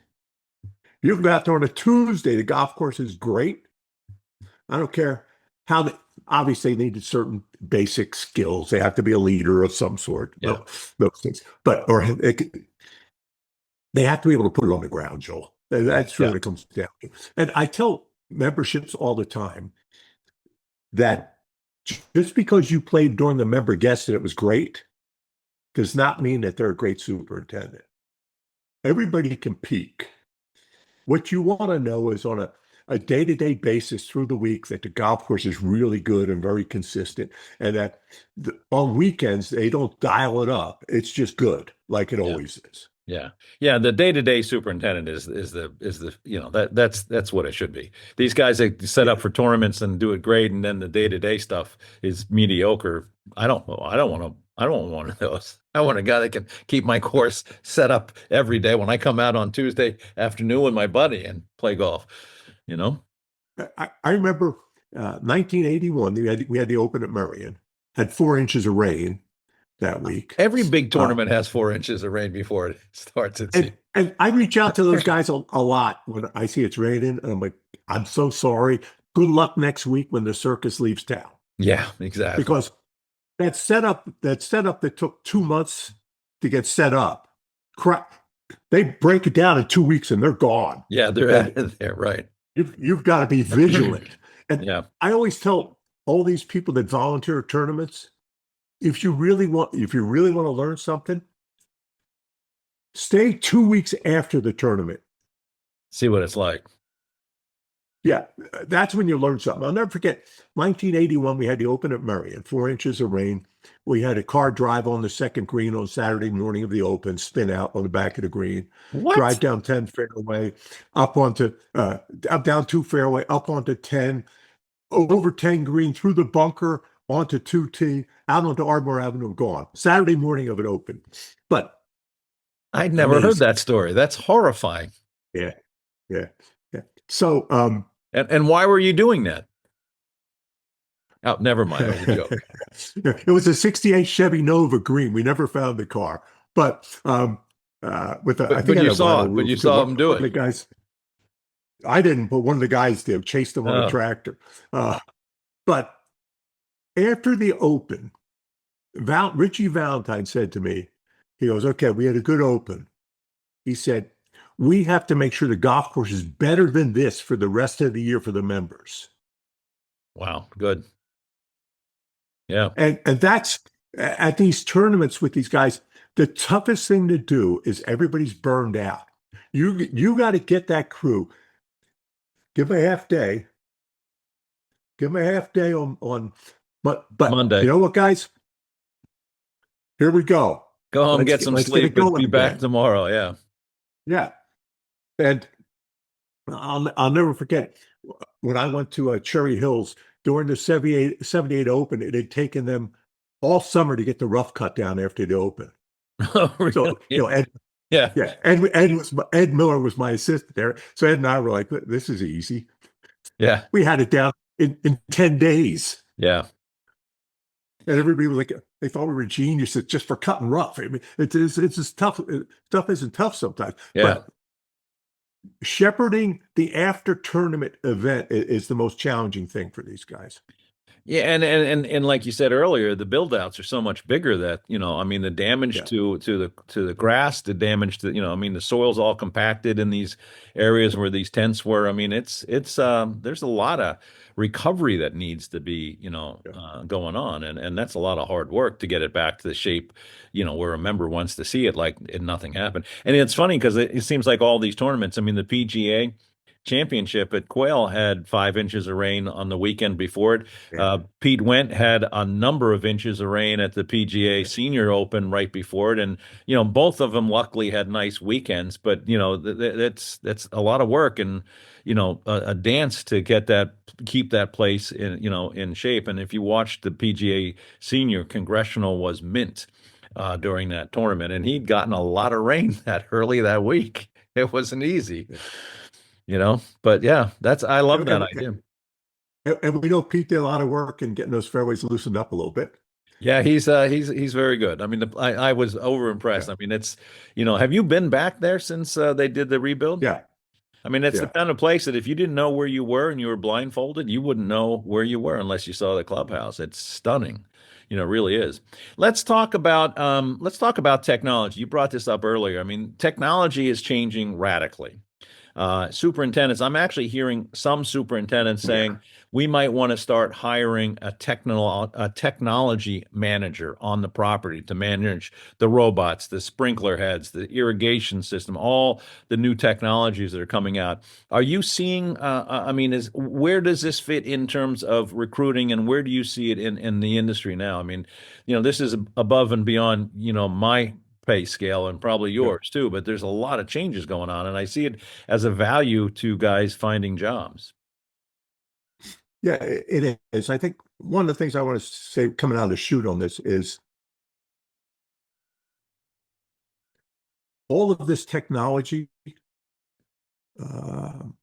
you can go out there on a Tuesday, the golf course is great. I don't care how obviously they needed certain basic skills. They have to be a leader of some sort. Yeah. Those things, they have to be able to put it on the ground, Joel. That's really what it comes down to. And I tell memberships all the time that just because you played during the member guest and it was great does not mean that they're a great superintendent. Everybody can peak. What you want to know is on a day-to-day basis through the week that the golf course is really good and very consistent, and that on weekends they don't dial it up. It's just good, like it always is. Yeah. Yeah. The day-to-day superintendent is that's what it should be. These guys that set up for tournaments and do it great, and then the day-to-day stuff is mediocre. I don't know. I don't want one of those. I want a guy that can keep my course set up every day when I come out on Tuesday afternoon with my buddy and play golf, I remember 1981, we had the Open at Merion, had 4 inches of rain that week. Every big tournament has 4 inches of rain before it starts. And I reach out to those guys a lot when I see it's raining, and I'm like, I'm so sorry. Good luck next week when the circus leaves town. Yeah, exactly. Because that setup that took 2 months to get set up, they break it down in 2 weeks and they're gone. Yeah, they're out of there, right. You've got to be vigilant. And Yeah. I always tell all these people that volunteer at tournaments, if you really want to learn something, stay 2 weeks after the tournament. See what it's like. Yeah, that's when you learn something. I'll never forget 1981, we had the Open at Merion, 4 inches of rain. We had a car drive on the second green on Saturday morning of the Open, spin out on the back of the green, What? drive down 10 fairway, down 2 fairway, up onto 10, over 10 green, through the bunker, onto 2T, out onto Ardmore Avenue, gone. Saturday morning of an Open. But I'd never heard that story. That's horrifying. yeah. So, and why were you doing that? Oh, never mind. It was a joke. It was a 68 Chevy Nova green. We never found the car. But with a, I But think I had you a saw vinyl it. But roof. you So saw him do one of the it. guys, I didn't, but one of the guys did, chased him on a Oh, tractor. But after the Open, Richie Valentine said to me, he goes, "Okay, we had a good Open." He said, "We have to make sure the golf course is better than this for the rest of the year for the members." wow. Good. Yeah. And that's at these tournaments with these guys, the toughest thing to do is everybody's burned out. You got to get that crew, give them a half day, give them a half day but you Monday. know what, guys? Here we go. Go home, get some Let's get sleep, it but going be back again. tomorrow. Yeah. Yeah. And I'll never forget when I went to Cherry Hills during the 78 Open, it had taken them all summer to get the rough cut down after the Open. Oh, really? So, Ed, Yeah. yeah, Ed Miller was my assistant there. So Ed and I were like, "This is easy." Yeah. We had it down in 10 days. Yeah. And everybody was like, they thought we were geniuses just for cutting rough. I mean, it's just tough. Stuff isn't tough sometimes. Yeah. But shepherding the after tournament event is the most challenging thing for these guys. Yeah, and like you said earlier, the buildouts are so much bigger that, I mean, the damage Yeah. to the grass, the damage to, I mean, the soil's all compacted in these areas where these tents were. I mean, it's there's a lot of recovery that needs to be, going on, and that's a lot of hard work to get it back to the shape, where a member wants to see it, like nothing happened. And it's funny because it seems like all these tournaments, I mean, the PGA championship at Quail had 5 inches of rain on the weekend before it. Pete Went had a number of inches of rain at the PGA Senior Open right before it, and both of them luckily had nice weekends. But that's a lot of work, and a dance to keep that place in shape. And if you watched the PGA Senior, Congressional was mint during that tournament, and he'd gotten a lot of rain that early that week. It wasn't easy. But yeah, I love that idea. And we know Pete did a lot of work in getting those fairways loosened up a little bit. Yeah, he's very good. I mean, I was over impressed. Yeah. I mean, it's have you been back there since they did the rebuild? Yeah. I mean, it's the Yeah. kind of place that if you didn't know where you were and you were blindfolded, you wouldn't know where you were unless you saw the clubhouse. It's stunning. It really is. Let's talk about technology. You brought this up earlier. I mean, technology is changing radically. Superintendents, I'm actually hearing some superintendents saying we might want to start hiring a technology manager on the property to manage the robots, the sprinkler heads, the irrigation system, all the new technologies that are coming out. Are you seeing, I mean, where does this fit in terms of recruiting, and where do you see it in the industry now? I mean, this is above and beyond, my pay scale and probably yours too, but there's a lot of changes going on, and I see it as a value to guys finding jobs. Yeah, it is. I think one of the things I want to say coming out of the chute on this is all of this technology can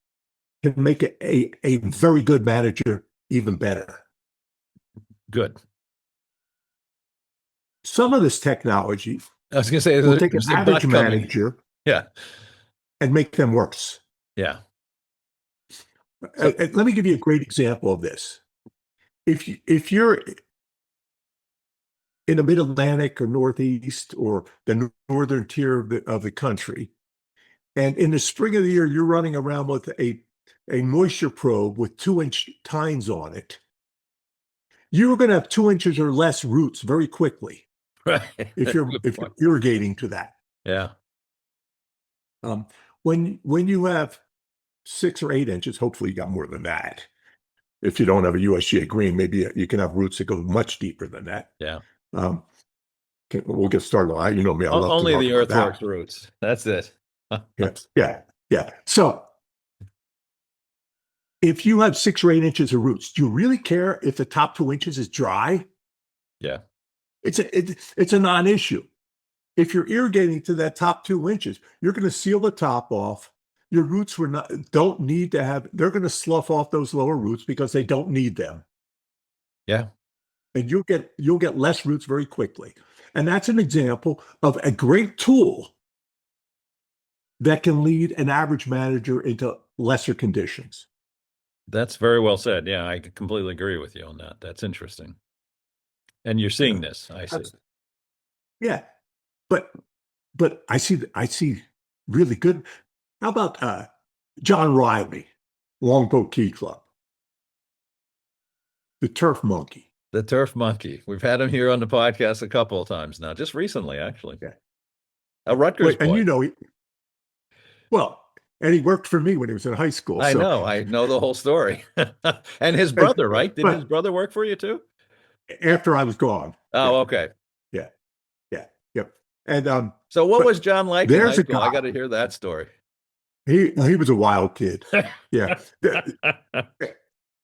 make a very good manager even better. Good. Some of this technology I was going to say, will take an there's a average butt coming. manager Yeah. and make them worse. Yeah. Let me give you a great example of this. If you're in the Mid-Atlantic or Northeast or the northern tier of the country, and in the spring of the year, you're running around with a moisture probe with 2-inch tines on it, you're going to have 2 inches or less roots very quickly. Right. If you're irrigating to that. Yeah. When you have 6 or 8 inches, hopefully you got more than that. If you don't have a USGA green, maybe you can have roots that go much deeper than that. Yeah. We'll get started. You know me. I love only to the talk about earthworks roots. That's it. Yeah. So if you have 6 or 8 inches of roots, do you really care if the top 2 inches is dry? Yeah. It's a non-issue. If you're irrigating to that top 2 inches, you're going to seal the top off. Your roots don't need to have. They're going to slough off those lower roots because they don't need them. Yeah. And you'll get less roots very quickly. And that's an example of a great tool that can lead an average manager into lesser conditions. That's very well said. Yeah, I completely agree with you on that. That's interesting. And you're seeing this, I see. Yeah, but I see really good. How about John Riley, Longboat Key Club, the Turf Monkey? The turf monkey. We've had him here on the podcast a couple of times now, just recently, actually. Yeah. A Rutgers Wait, and boy. you know, well, and he worked for me when he was in high school. I So, know. I know the whole story. And his brother, right? Didn't his but brother work for you too? after I was gone, Oh, yeah, okay. yeah, yeah, yep. And So what but was John like in high there's a school? I guy. got to hear that story. He was a wild kid. Yeah.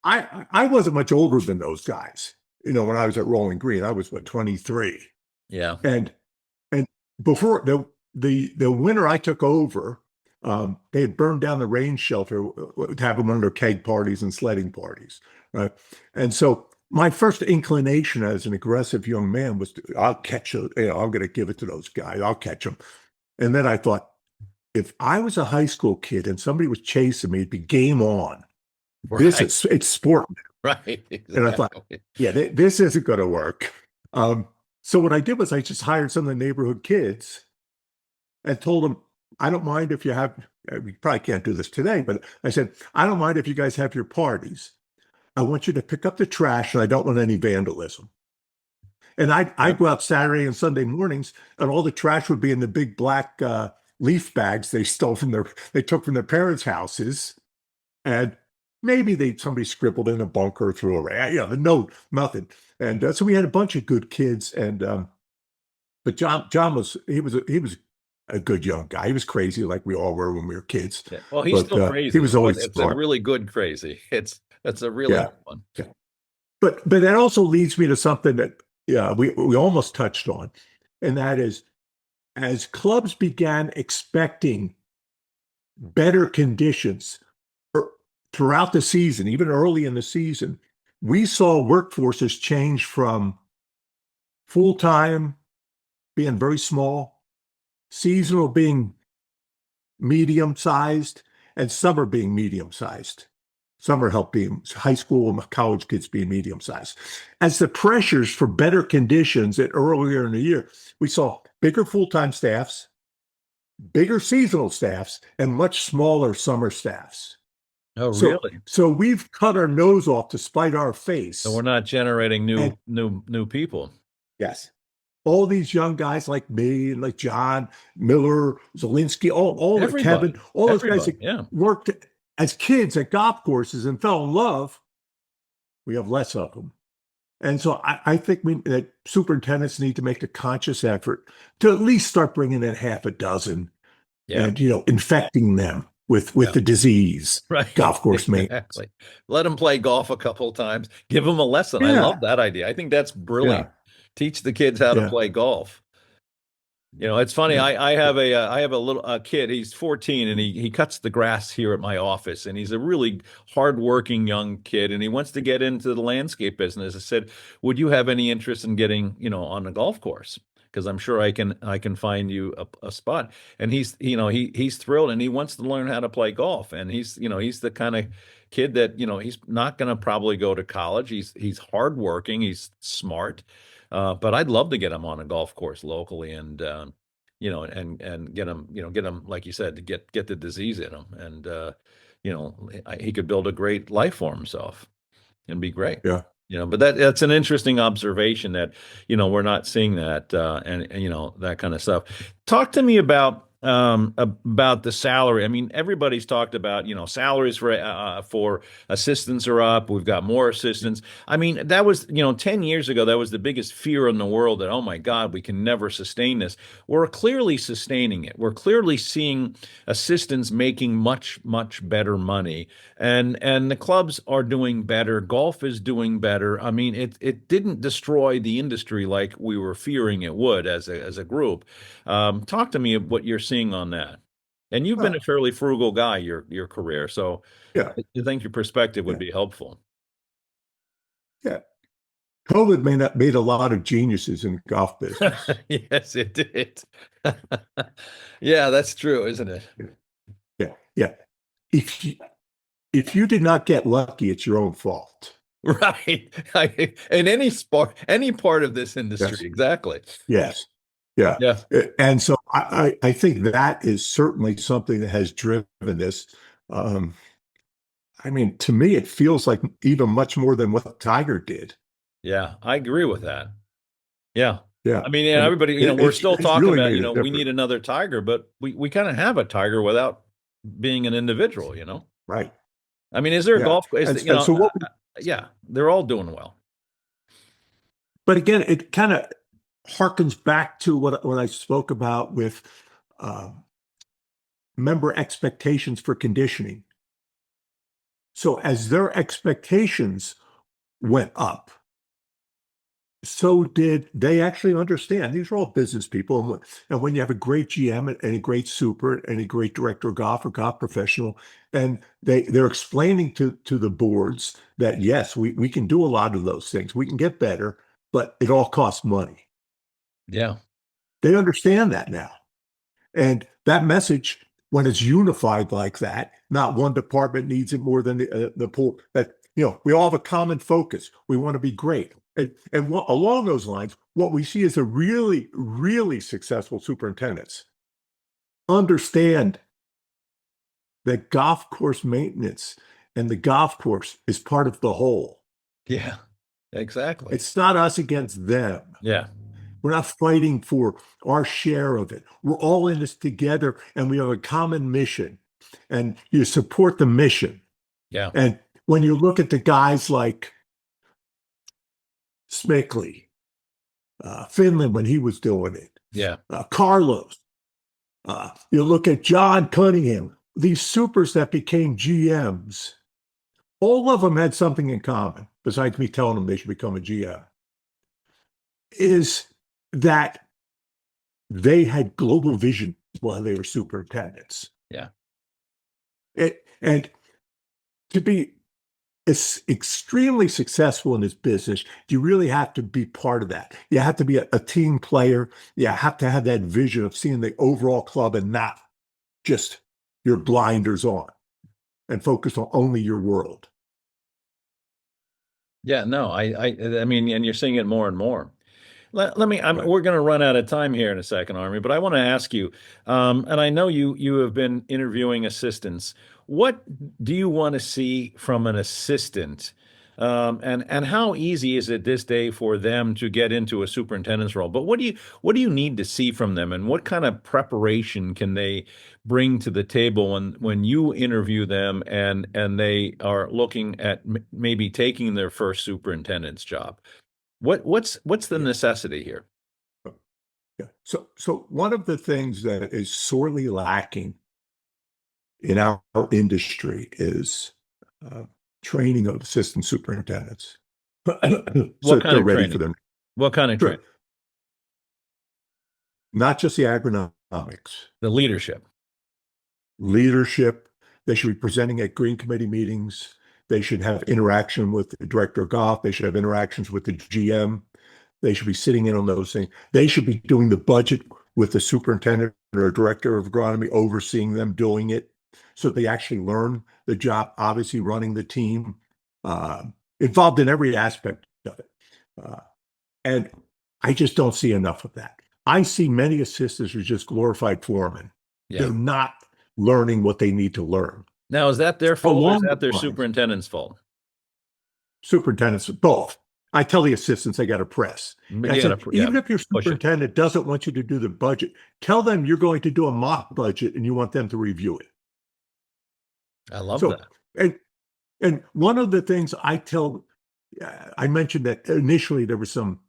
I wasn't much older than those guys. You know, when I was at Rolling Green, I was what, 23. Yeah. And before the winter I took over, they had burned down the rain shelter to have them under keg parties and sledding parties, right? And so my first inclination as an aggressive young man was, I'll catch it, I'm going to give it to those guys. I'll catch them. And then I thought, if I was a high school kid and somebody was chasing me, it'd be game on. Right. It's sport. Right. And I thought, Exactly. yeah, this isn't going to work. So what I did was I just hired some of the neighborhood kids and told them, I don't mind if you have, we probably can't do this today, but I said, I don't mind if you guys have your parties. I want you to pick up the trash and I don't want any vandalism. And I'd go out Saturday and Sunday mornings and all the trash would be in the big black leaf bags they took from their parents' houses. And maybe somebody scribbled in a bunker or threw away, the note, nothing. And so we had a bunch of good kids. And but John was a good young guy. He was crazy like we all were when we were kids. Yeah. Well, he's still crazy. He was always it's smart. a really good crazy. That's a really good one. Yeah. But that also leads me to something that we almost touched on, and that is, as clubs began expecting better conditions throughout the season, even early in the season, we saw workforces change from full-time being very small, seasonal being medium-sized, and summer being medium-sized. Summer help being high school and college kids being medium-sized. As the pressures for better conditions earlier in the year, we saw bigger full-time staffs, bigger seasonal staffs, and much smaller summer staffs. Oh, really? So we've cut our nose off to spite our face. So we're not generating new people. Yes. All these young guys like me and like John, Miller, Zielinski, all of Kevin, all those guys that worked as kids at golf courses and fell in love, we have less of them. And so I think that superintendents need to make a conscious effort to at least start bringing in half a dozen and, infecting them with the disease, right? Golf course mate. Exactly. Let them play golf a couple of times. Give them a lesson. I love that idea. I think that's brilliant. Yeah. Teach the kids how to play golf. It's funny. Yeah. I have a kid. He's 14 and he cuts the grass here at my office. And he's a really hardworking young kid. And he wants to get into the landscape business. I said, would you have any interest in getting, on a golf course? Because I'm sure I can find you a spot. And he's thrilled and he wants to learn how to play golf. And he's the kind of kid that, he's not going to probably go to college. He's hardworking. He's smart. But I'd love to get him on a golf course locally and, and get him, like you said, to get the disease in him. And, he could build a great life for himself and be great. Yeah. But that's an interesting observation that, we're not seeing that, and that kind of stuff. Talk to me about the salary. I mean, everybody's talked about, salaries for assistants are up. We've got more assistants. I mean, that was, 10 years ago, that was the biggest fear in the world that, oh my God, we can never sustain this. We're clearly sustaining it. We're clearly seeing assistants making much, much better money. And the clubs are doing better. Golf is doing better. I mean, it didn't destroy the industry like we were fearing it would as a group. Talk to me of what you're seeing on that. And you've been a fairly frugal guy your career, so I think your perspective would be helpful. Yeah. COVID made a lot of geniuses in the golf business. Yes, it did. Yeah, that's true, isn't it? Yeah, yeah. If you, if you did not get lucky, it's your own fault. Right. In any sport, any part of this industry, Yes, exactly. yes, yeah. Yeah. And so I think that is certainly something that has driven this. Um, I mean, to me, it feels like even much more than what Tiger did. Yeah, I agree with that. Yeah. Yeah, I mean, and and everybody, we're still it's talking really about, made a we difference. need another Tiger, but we kind of have a Tiger without being an individual. Right. I mean, is there a Yeah. golf, is, And so what, yeah, they're all doing well. but again, it kind of harkens back to what I spoke about with uh, member expectations for conditioning. So as their expectations went up, so did they actually understand. These are all business people. And when you have a great GM and a great super and a great director of golf or golf professional, and they're explaining to the boards that, yes, we can do a lot of those things. We can get better, but it all costs money. Yeah. They understand that now. And that message, when it's unified like that, not one department needs it more than the pool, that, we all have a common focus. We want to be great. And along those lines, what we see is a really, really successful superintendents understand that golf course maintenance and the golf course is part of the whole. Yeah, exactly. It's not us against them. Yeah. We're not fighting for our share of it. We're all in this together and we have a common mission. And you support the mission. Yeah. And when you look at the guys like Smickley, Finland when he was doing it, Yeah. Carlos, you look at John Cunningham, these supers that became GMs, all of them had something in common, besides me telling them they should become a GM, is that they had global vision while they were superintendents. Yeah. And to be extremely successful in this business, you really have to be part of that. You have to be a team player. You have to have that vision of seeing the overall club and not just your blinders on and focus on only your world. Yeah. No, I mean, and you're seeing it more and more. Let me, Right. we're going to run out of time here in a second, Army, but I want to ask you, and I know you have been interviewing assistants. What do you want to see from an assistant? And how easy is it this day for them to get into a superintendent's role? But what do you need to see from them, and what kind of preparation can they bring to the table when you interview them and they are looking at maybe taking their first superintendent's job? What's the necessity here? Yeah. So one of the things that is sorely lacking in our industry is training of assistant superintendents. So What kind they're of ready training? for them. What kind of Sure. training? Not just the agronomics, The leadership. leadership. They should be presenting at green committee meetings. They should have interaction with the director of golf. They should have interactions with the GM. They should be sitting in on those things. They should be doing the budget with the superintendent or director of agronomy, overseeing them doing it, so they actually learn the job, obviously running the team, involved in every aspect of it. And I just don't see enough of that. I see many assistants who are just glorified foremen. Yeah. They're not learning what they need to learn. Now, is that their fault or is Along that their the lines. superintendent's fault? Superintendents, both. I tell the assistants they got to press. But I you said, gotta, yeah, even if your push it. superintendent doesn't want you to do the budget, tell them you're going to do a mock budget and you want them to review it. I love So, that. and one of the things I mentioned that initially there was some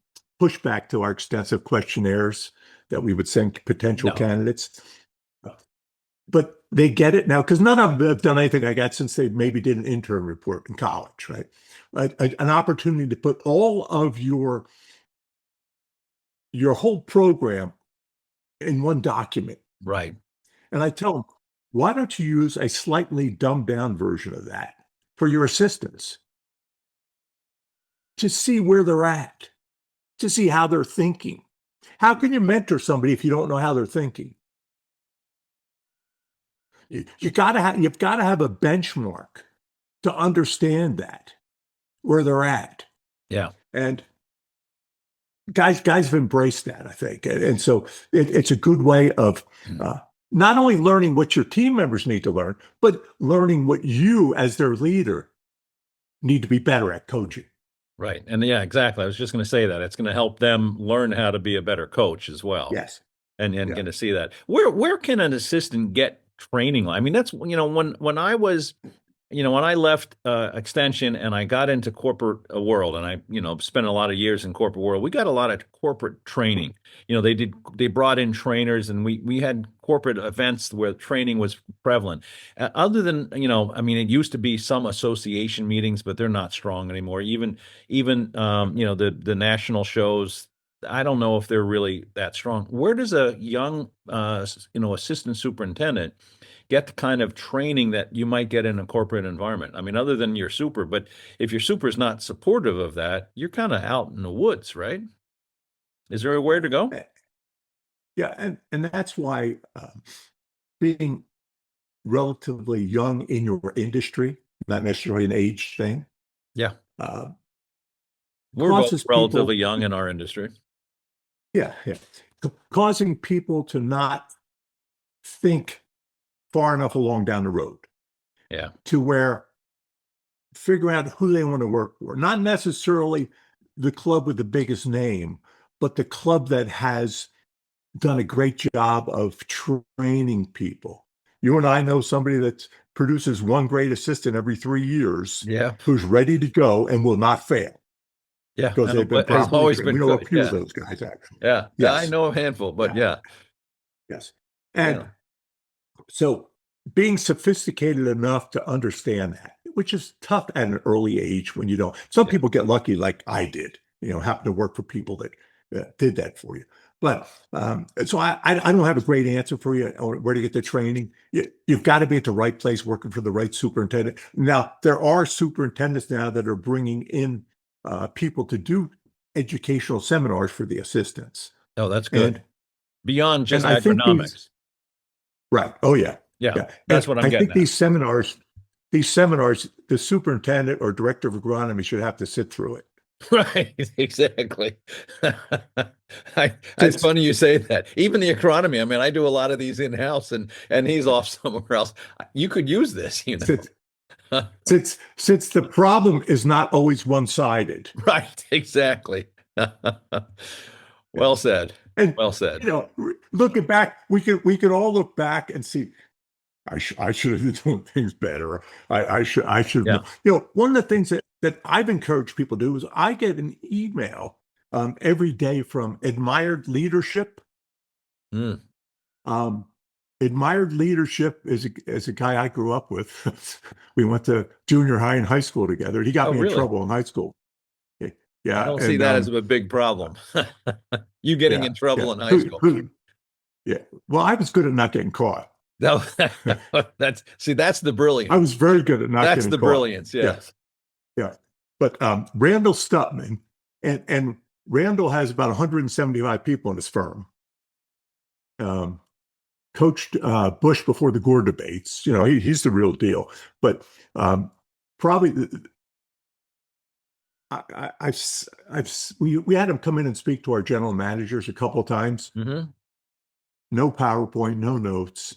pushback to our extensive questionnaires that we would send to potential No. candidates. But they get it now because none of them have done anything like that since they maybe did an intern report in college, right? An opportunity to put all of your whole program in one document. Right. And I tell them, why don't you use a slightly dumbed down version of that for your assistants? to see where they're at, to see how they're thinking. How can you mentor somebody if you don't know how they're thinking? You've got to have a benchmark to understand that, where they're at. Yeah. And guys have embraced that, I think. And so it's a good way of not only learning what your team members need to learn, but learning what you as their leader need to be better at coaching. Right. And yeah, exactly. I was just going to say that it's going to help them learn how to be a better coach as well. Yes. And going to see that. Where can an assistant get training? I mean, that's, when I was, when I left Extension and I got into corporate world, and I, spent a lot of years in corporate world, we got a lot of corporate training. They brought in trainers, and we had corporate events where training was prevalent. Other than, it used to be some association meetings, but they're not strong anymore. Even the national shows, I don't know if they're really that strong. Where does a young, assistant superintendent get the kind of training that you might get in a corporate environment? I mean, other than your super, but if your super is not supportive of that, you're kind of out in the woods, right? Is there a where to go? Yeah, and that's why being relatively young in your industry, not necessarily an age thing. Yeah. We're causes both relatively people, young in our industry. Yeah. Causing people to not think far enough along down the road. Yeah. To where figure out who they want to work for. Not necessarily the club with the biggest name, but the club that has done a great job of training people. You and I know somebody that produces one great assistant every 3 years. Yeah. Who's ready to go and will not fail. Yeah. Because they've been properly always trained. been We know good. a few of those guys, actually. Yeah. Yes. I know a handful, but yeah. Yes. And so being sophisticated enough to understand that, which is tough at an early age when you don't. Some people get lucky like I did, happen to work for people that did that for you. But so I don't have a great answer for you on where to get the training. You've got to be at the right place working for the right superintendent. Now, there are superintendents now that are bringing in people to do educational seminars for the assistants. Oh, that's good. And, beyond just I think agronomics. Right. Oh, yeah. Yeah. That's what I'm getting I think at. these seminars, the superintendent or director of agronomy should have to sit through it. Right, exactly. It's funny you say that. Even the agronomy, I mean, I do a lot of these in-house, and he's off somewhere else. You could use this, Since the problem is not always one-sided. Right, exactly. Well said. And, well said. Looking back, we could all look back and see, I should have been doing things better. I should. One of the things that I've encouraged people to do is I get an email every day from Admired Leadership. Admired Leadership is a guy I grew up with. We went to junior high and high school together. He got me in trouble in high school. Yeah, I don't see that as a big problem. You getting in trouble in high school. Yeah. Well, I was good at not getting caught. No, that's the brilliance. I was very good at not getting caught. That's the brilliance, yes. Yeah. But Randall Stutman, and Randall has about 175 people in his firm. Coached Bush before the Gore debates. He's the real deal. But probably we had him come in and speak to our general managers a couple of times. Mm-hmm. No PowerPoint, no notes.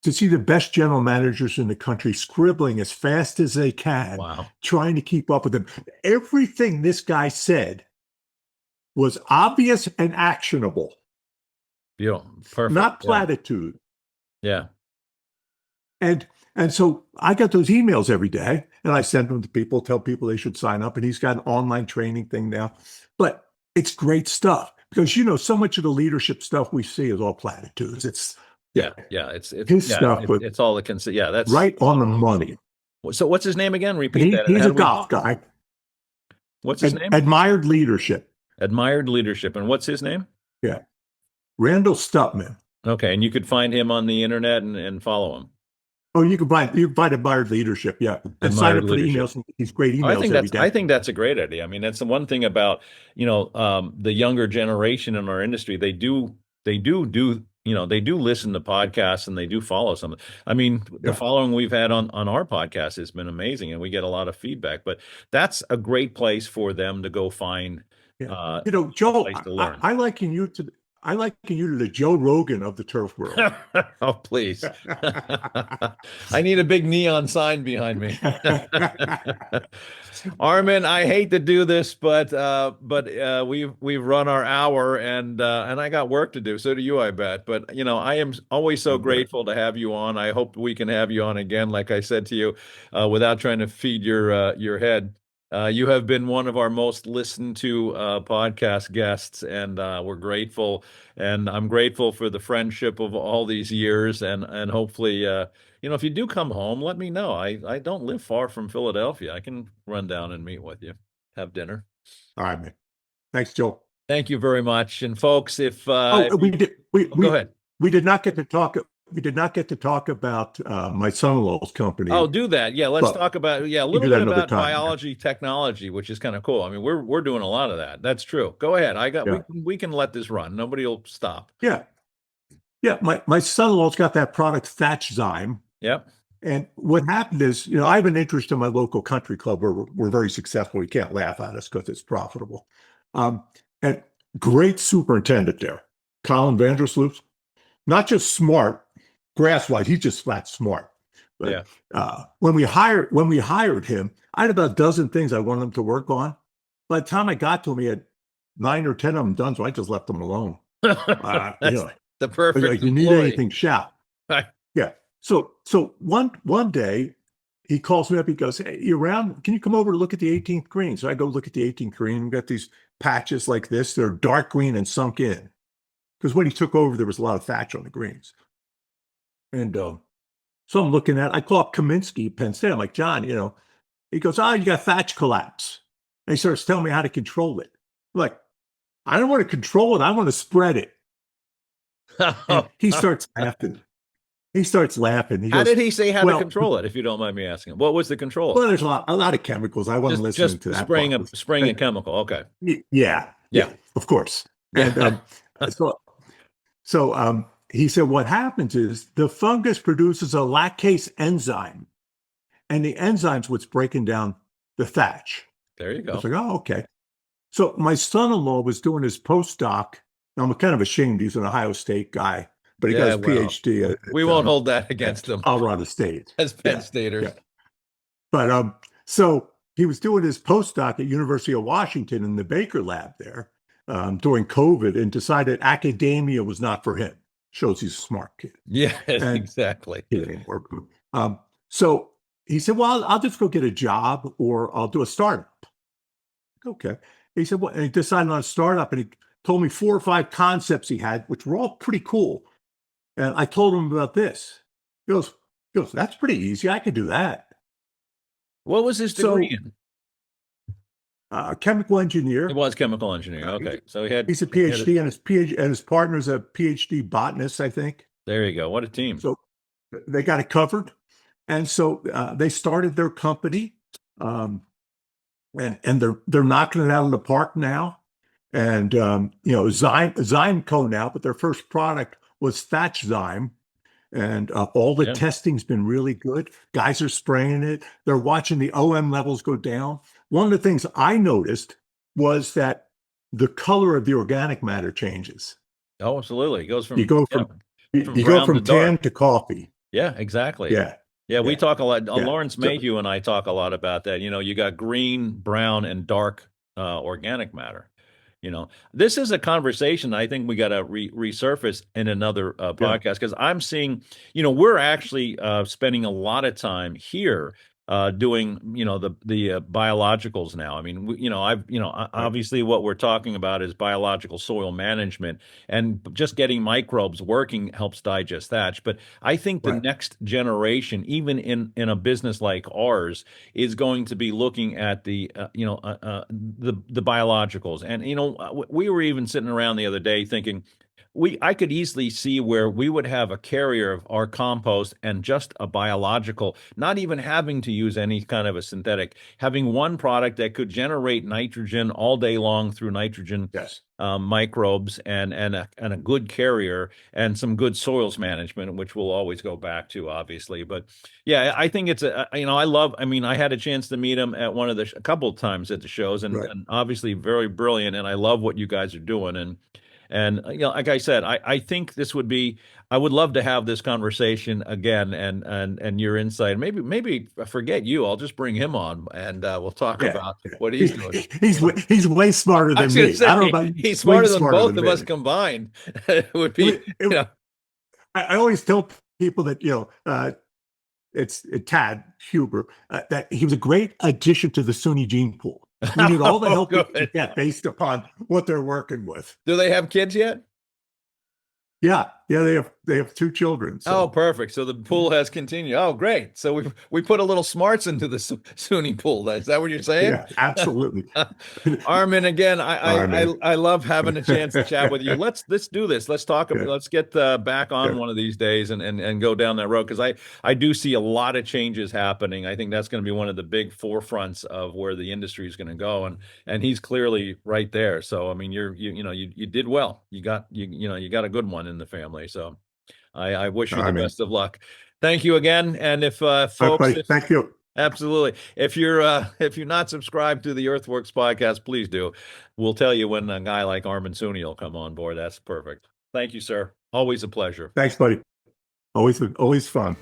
To see the best general managers in the country scribbling as fast as they can, trying to keep up with them. Everything this guy said was obvious and actionable. Yeah, perfect. Not platitude. Yeah. And so I got those emails every day, and I send them to people, tell people they should sign up. And he's got an online training thing now. But it's great stuff because, so much of the leadership stuff we see is all platitudes. It's it's his stuff. It's all the that's right on the money. So what's his name again? Repeat that. He's a golf guy. What's his name? Admired Leadership. Admired Leadership. And what's his name? Yeah. Randall Stutman. Okay. And you could find him on the internet and follow him. Oh, you can buy Admired Leadership, yeah, and sign Admired up for the leadership. emails. These great I emails think every that's I day. think that's a great idea. I mean, that's the one thing about, the younger generation in our industry. They do listen to podcasts and they do follow some. I mean, the Yeah, following we've had on our podcast has been amazing, and we get a lot of feedback. But that's a great place for them to go find yeah. a Joel, place to I, learn. I liken you to I liken you to the Joe Rogan of the turf world. Oh, please. I need a big neon sign behind me. Armin, I hate to do this, but we've run our hour and I got work to do. So do you, I bet. But I am always so But grateful to have you on. I hope we can have you on again, like I said to you, without trying to feed your head. You have been one of our most listened to podcast guests, and we're grateful. And I'm grateful for the friendship of all these years, and hopefully, if you do come home, let me know. I don't live far from Philadelphia. I can run down and meet with you, have dinner. all right, man. Thanks, Joel. Thank you very much. And folks, Oh, if we you did. We go ahead. we did not get to talk. We did not get to talk about my son-in-law's Oh, company, do that. Yeah, let's but talk about a we little do bit that another about time. biology technology, which is kind of cool. I mean, we're doing a lot of that. That's true. Go ahead. Yeah, We can let this run. Nobody will stop. yeah, yeah. My son-in-law's got that product Thatch Zyme, Yep. and what happened is, I have an interest in my local country club where we're very successful. You can't laugh at us because it's profitable. Um, and great superintendent there, Colin Vandersloot. Not just smart, grass-wise, he's just flat smart. But Yeah. when we hired him, I had about a dozen things I wanted him to work on. By the time I got to him, he had 9 or 10 of them done, so I just left him alone. That's the Like, perfect you need employee. anything, shout. Yeah. So one day he calls me up. He goes, "Hey, you around? Can you come over to look at the 18th green?" So I go look at the 18th green. We've got these patches like this. They're dark green and sunk in. Because when he took over, there was a lot of thatch on the greens. And so I'm looking at, I call up Kaminsky, Penn State. I'm like, "John, he goes, you got thatch collapse." And he starts telling me how to control it. I'm like, I don't want to control it. I want to spread it. And he starts laughing. He starts laughing. He How goes, did he say how to well, control it, if you don't mind me asking? What was the control? there's a lot of chemicals. I wasn't listening Just to that spraying part. spraying a chemical. Okay. Yeah, Yeah. of course. Yeah. And so he said, what happens is the fungus produces a lactase enzyme, and the enzyme's what's breaking down the thatch. There you I go. was like, oh, okay. So my son-in-law was doing his postdoc. I'm kind of ashamed he's an Ohio State guy, but he got his well, PhD we won't hold that against them Colorado State. as Penn Yeah, Staters. yeah. But so he was doing his postdoc at University of Washington in the Baker lab there during COVID, and decided academia was not for him. Shows he's a smart kid. Yes, And exactly. it didn't work. So he said, well, I'll just go get a job or I'll do a startup. Okay. He said, well, and he decided on a startup, and he told me 4 or 5 concepts he had, which were all pretty cool. And I told him about this. He goes, that's pretty easy. I could do that. What was his So, degree in? Chemical engineer. It was chemical engineering. Okay. So He's a he had PhD, and his partner's a PhD botanist, I think. there you go. What a team. So they got it covered. And so they started their company, and they're knocking it out of the park now. And Zyme now, but their first product was Thatch Zyme. And all the Yeah. testing's been really good. Guys are spraying it. They're watching the OM levels go down. One of the things I noticed was that the color of the organic matter changes. Oh, absolutely. It goes from You go yeah, from you from go brown from to dark. tan to coffee. Yeah, exactly. Yeah, Yeah, we yeah, talk a lot. yeah. Lawrence So, Mayhew and I talk a lot about that. You got green, brown, and dark organic matter. This is a conversation I think we got to resurface in another yeah, podcast, because I'm seeing, we're actually spending a lot of time here doing, the biologicals now. I mean, right, obviously what we're talking about is biological soil management, and just getting microbes working helps digest thatch. But I think the right, next generation, even in a business like ours, is going to be looking at the biologicals. And we were even sitting around the other day thinking, I could easily see where we would have a carrier of our compost and just a biological, not even having to use any kind of a synthetic, having one product that could generate nitrogen all day long through nitrogen Yes. microbes and a good carrier and some good soils management, which we'll always go back to, obviously. But yeah, I think it's I mean, I had a chance to meet him at one of a couple of times at the shows, Right. and obviously very brilliant. And I love what you guys are doing. And like I said, I think this would be. I would love to have this conversation again, and your insight. Maybe forget you. I'll just bring him on, and we'll talk Yeah. about what he's doing. He's way smarter I than was going me. to say, I don't know about he's way smarter than both than of me. us combined. It would be, I always tell people that it's Tad Huber that he was a great addition to the SUNY gene pool. We need all the help we can get based upon what they're working with. Do they have kids yet? Yeah, they have 2 children. So. Oh, perfect. So the pool has continued. Oh, great. So we put a little smarts into the SUNY pool. Is that what you're saying? Yeah, absolutely. Armen, again, Armen. I love having a chance to chat with you. Let's do this. Let's talk. Yeah. Let's get back on one of these days and go down that road, because I do see a lot of changes happening. I think that's going to be one of the big forefronts of where the industry is going to go, and he's clearly right there. So I mean, you did well. You got a good one in the family. So I wish you the best of luck. Thank you again. And if folks, thank you. Absolutely. If you're not subscribed to the Earthworks podcast, please do. We'll tell you when a guy like Armen Suny will come on board. That's perfect. Thank you, sir. Always a pleasure. Thanks, buddy. Always fun.